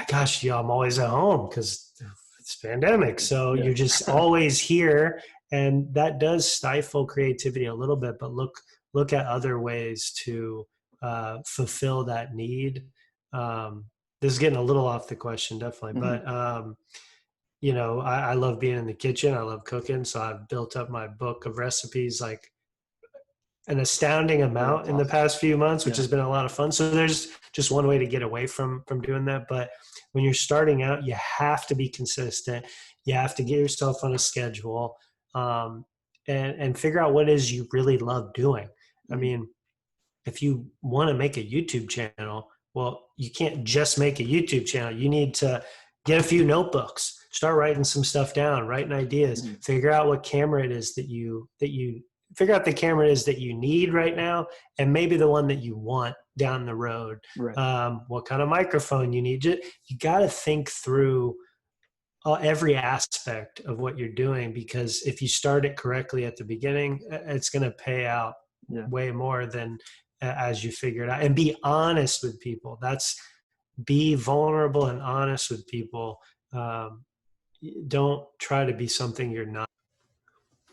gosh, I'm always at home because it's pandemic. So you're just always here, and that does stifle creativity a little bit, but look at other ways to fulfill that need. This is getting a little off the question, definitely. But, I love being in the kitchen. I love cooking. So I've built up my book of recipes, like an astounding amount in the past few months, which has been a lot of fun. So there's just one way to get away from doing that. But when you're starting out, you have to be consistent. You have to get yourself on a schedule, and figure out what it is you really love doing. I mean, if you want to make a YouTube channel, well, you can't just make a YouTube channel. You need to get a few notebooks, start writing some stuff down, writing ideas, figure out what camera it is that you figure out the camera it is that you need right now, and maybe the one that you want down the road. Right. What kind of microphone you need. You got to think through every aspect of what you're doing, because if you start it correctly at the beginning, it's going to pay out way more than as you figure it out. And be honest with people. Be vulnerable and honest with people. Don't try to be something you're not.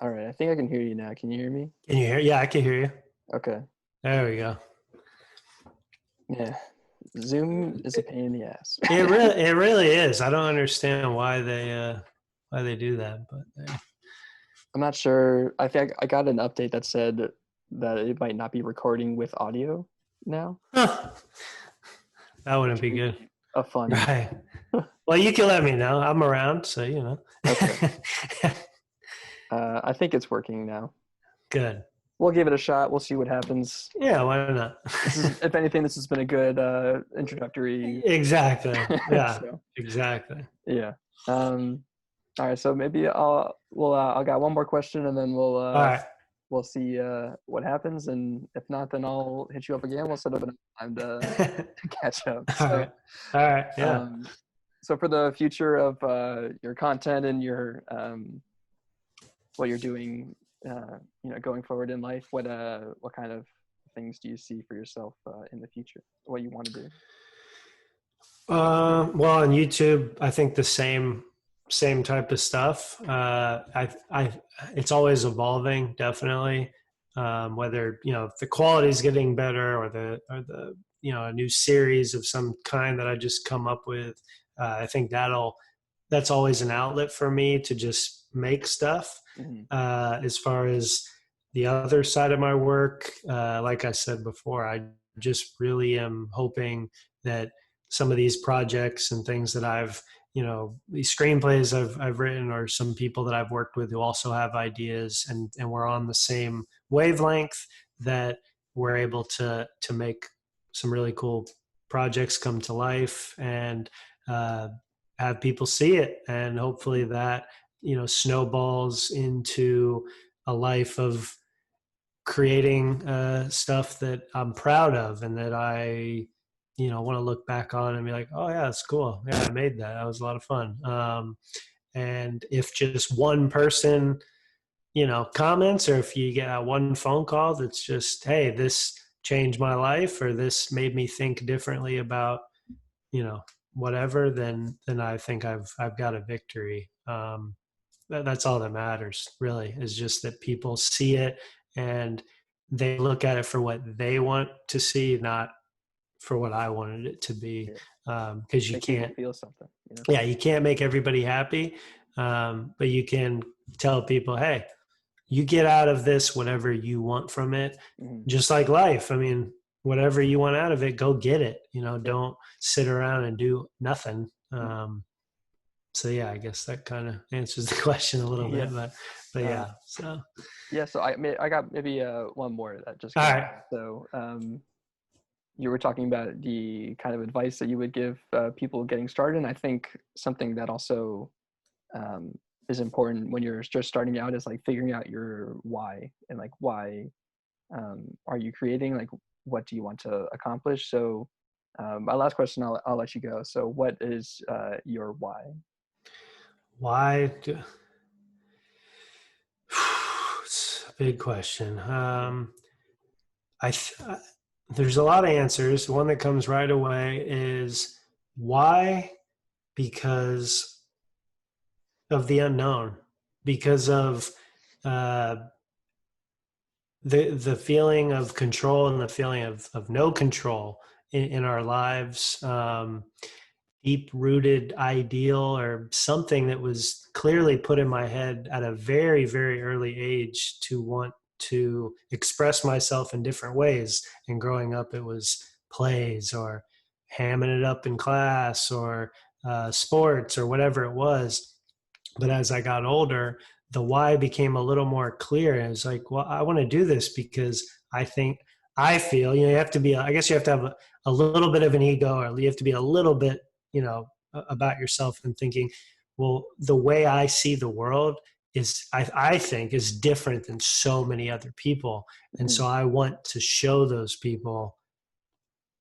All right. I think I can hear you now. Can you hear me? Can you hear? Yeah, I can hear you. Okay. There we go. Yeah. Zoom is a pain in the ass. It really is. I don't understand why they do that, but I'm not sure. I think I got an update that said that it might not be recording with audio now. That wouldn't be good. A fun. Right. Well, you can let me know. I'm around, so you know. Okay. I think it's working now. Good. We'll give it a shot. We'll see what happens. Yeah, why not? If anything, this has been a good introductory. Exactly. Yeah. So, exactly. yeah. All right. So maybe I'll got one more question, and then all right. We'll see what happens. And if not, then I'll hit you up again. We'll set up another time to catch up. So, all right. Yeah. So for the future of your content and your what you're doing, going forward in life, what kind of things do you see for yourself in the future? What you want to do? Well, on YouTube, I think the same type of stuff. It's always evolving, definitely. Whether if the quality is getting better, or the a new series of some kind that I just come up with. I think that's always an outlet for me to just make stuff. As far as the other side of my work, like I said before, I just really am hoping that some of these projects and things that I've, these screenplays I've written, or some people that I've worked with who also have ideas, and we're on the same wavelength, that we're able to make some really cool projects come to life, and have people see it, and hopefully that snowballs into a life of creating stuff that I'm proud of, and that I want to look back on and be like, oh yeah, that's cool. Yeah, I made that. That was a lot of fun. And if just one person comments, or if you get that one phone call that's just, hey, this changed my life, or this made me think differently about whatever, then I think I've got a victory. That's all that matters, really, is just that people see it and they look at it for what they want to see, not for what I wanted it to be. Because you can't feel something. Yeah, you can't make everybody happy, but you can tell people, hey, you get out of this whatever you want from it. Just like life. I mean, whatever you want out of it, go get it. Don't sit around and do nothing. So yeah, I guess that kind of answers the question a little bit, but yeah. So yeah, so I got maybe one more that just. All right. So you were talking about the kind of advice that you would give people getting started, and I think something that also is important when you're just starting out is like figuring out your why, and like why are you creating, like what do you want to accomplish. So my last question, I'll let you go. So what is your why? Why? It's a big question. There's a lot of answers. One that comes right away is why? Because of the unknown, because of the feeling of control, and the feeling of no control in our lives. Deep-rooted ideal, or something that was clearly put in my head at a very, very early age, to want to express myself in different ways. And growing up, it was plays, or hamming it up in class, or sports, or whatever it was. But as I got older, the why became a little more clear. And it's like, well, I want to do this because I feel, you have to be, I guess you have to have a little bit of an ego, or you have to be a little bit, about yourself, and thinking, well, the way I see the world is, I think, is different than so many other people. And so I want to show those people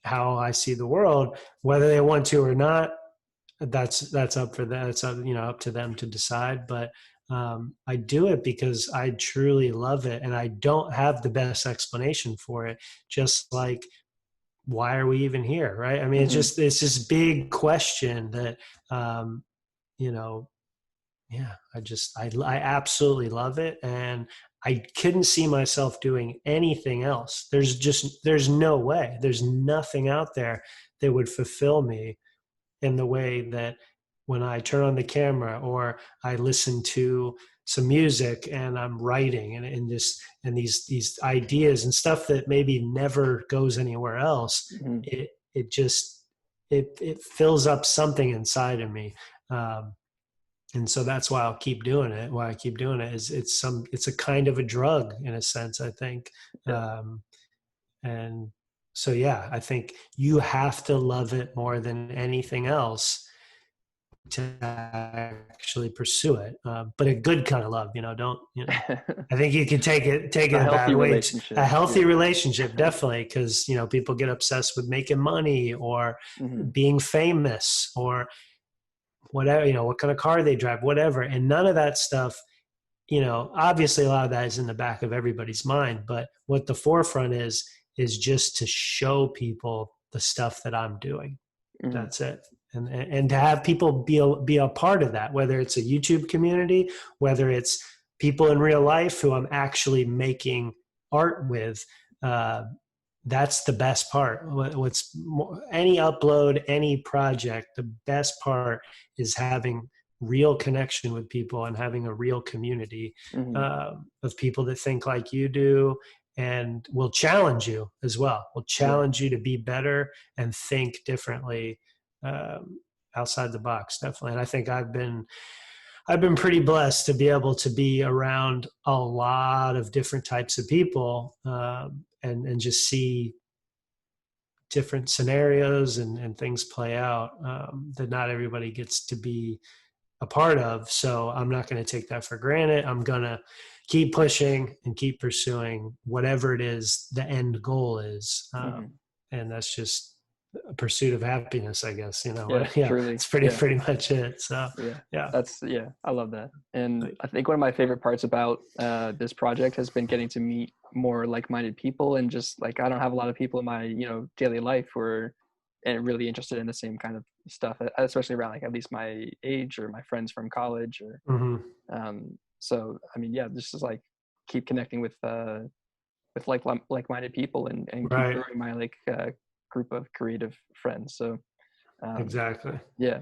how I see the world, whether they want to or not. That's up for them. It's up to them to decide. But I do it because I truly love it, and I don't have the best explanation for it. Just like, why are we even here, right? I mean, it's this big question that, I absolutely love it, and I couldn't see myself doing anything else. There's no way. There's nothing out there that would fulfill me in the way that when I turn on the camera, or I listen to some music and I'm writing and these ideas and stuff that maybe never goes anywhere else. It fills up something inside of me. And so that's why I'll keep doing it. Why I keep doing it is it's a kind of a drug, in a sense, I think. And so, yeah, I think you have to love it more than anything else to actually pursue it. But a good kind of love, I think you can take it a bad way. A healthy relationship, definitely. Because, people get obsessed with making money, or being famous, or whatever, what kind of car they drive, whatever. And none of that stuff, obviously a lot of that is in the back of everybody's mind. But what the forefront is just to show people the stuff that I'm doing. That's it. And to have people be a part of that, whether it's a YouTube community, whether it's people in real life who I'm actually making art with, that's the best part. Any upload, any project, the best part is having real connection with people and having a real community of people that think like you do, and will challenge you as well. Will challenge you to be better and think differently, outside the box, definitely. And I think I've been pretty blessed to be able to be around a lot of different types of people, and just see different scenarios and things play out, that not everybody gets to be a part of. So I'm not going to take that for granted. I'm going to keep pushing and keep pursuing whatever it is the end goal is. And that's just a pursuit of happiness, I guess, Truly. It's pretty much it. So I love that. And I think one of my favorite parts about this project has been getting to meet more like-minded people, and just like, I don't have a lot of people in my daily life who are really interested in the same kind of stuff, especially around like at least my age, or my friends from college, or so I mean, this is like keep connecting with like-minded people, and keep growing my group of creative friends. So exactly.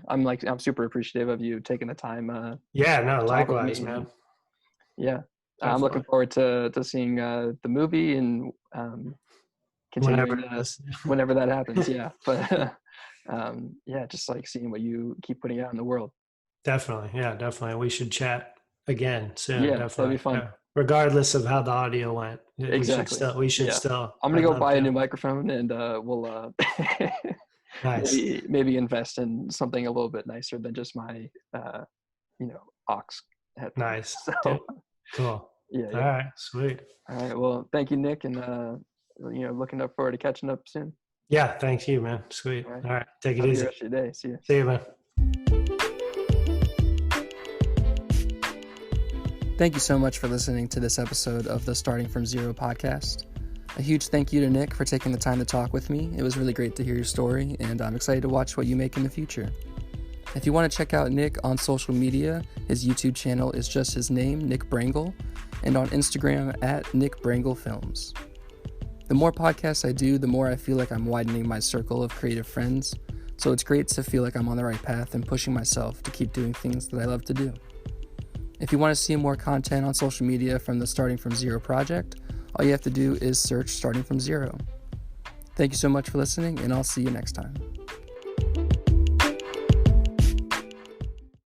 I'm super appreciative of you taking the time. Likewise, man. I'm looking forward to seeing the movie, and continuing whenever that happens. But just like seeing what you keep putting out in the world. Definitely. We should chat again soon. Definitely. That'd be fun. Regardless of how the audio went. Exactly. We should still. I'm going to go buy a new microphone, and we'll nice. maybe invest in something a little bit nicer than just my, aux headphones. Nice. So, cool. Yeah. All right. Sweet. All right. Well, thank you, Nick. And, looking forward to catching up soon. Yeah. Thank you, man. Sweet. All right. Take it easy. Have a good rest of your day. See you. See you, man. Thank you so much for listening to this episode of the Starting From Zero podcast. A huge thank you to Nick for taking the time to talk with me. It was really great to hear your story, and I'm excited to watch what you make in the future. If you want to check out Nick on social media, his YouTube channel is just his name, Nick Brengle, and on Instagram at Nick Brengle Films. The more podcasts I do, the more I feel like I'm widening my circle of creative friends, so it's great to feel like I'm on the right path and pushing myself to keep doing things that I love to do. If you want to see more content on social media from the Starting From Zero project, all you have to do is search Starting From Zero. Thank you so much for listening, and I'll see you next time.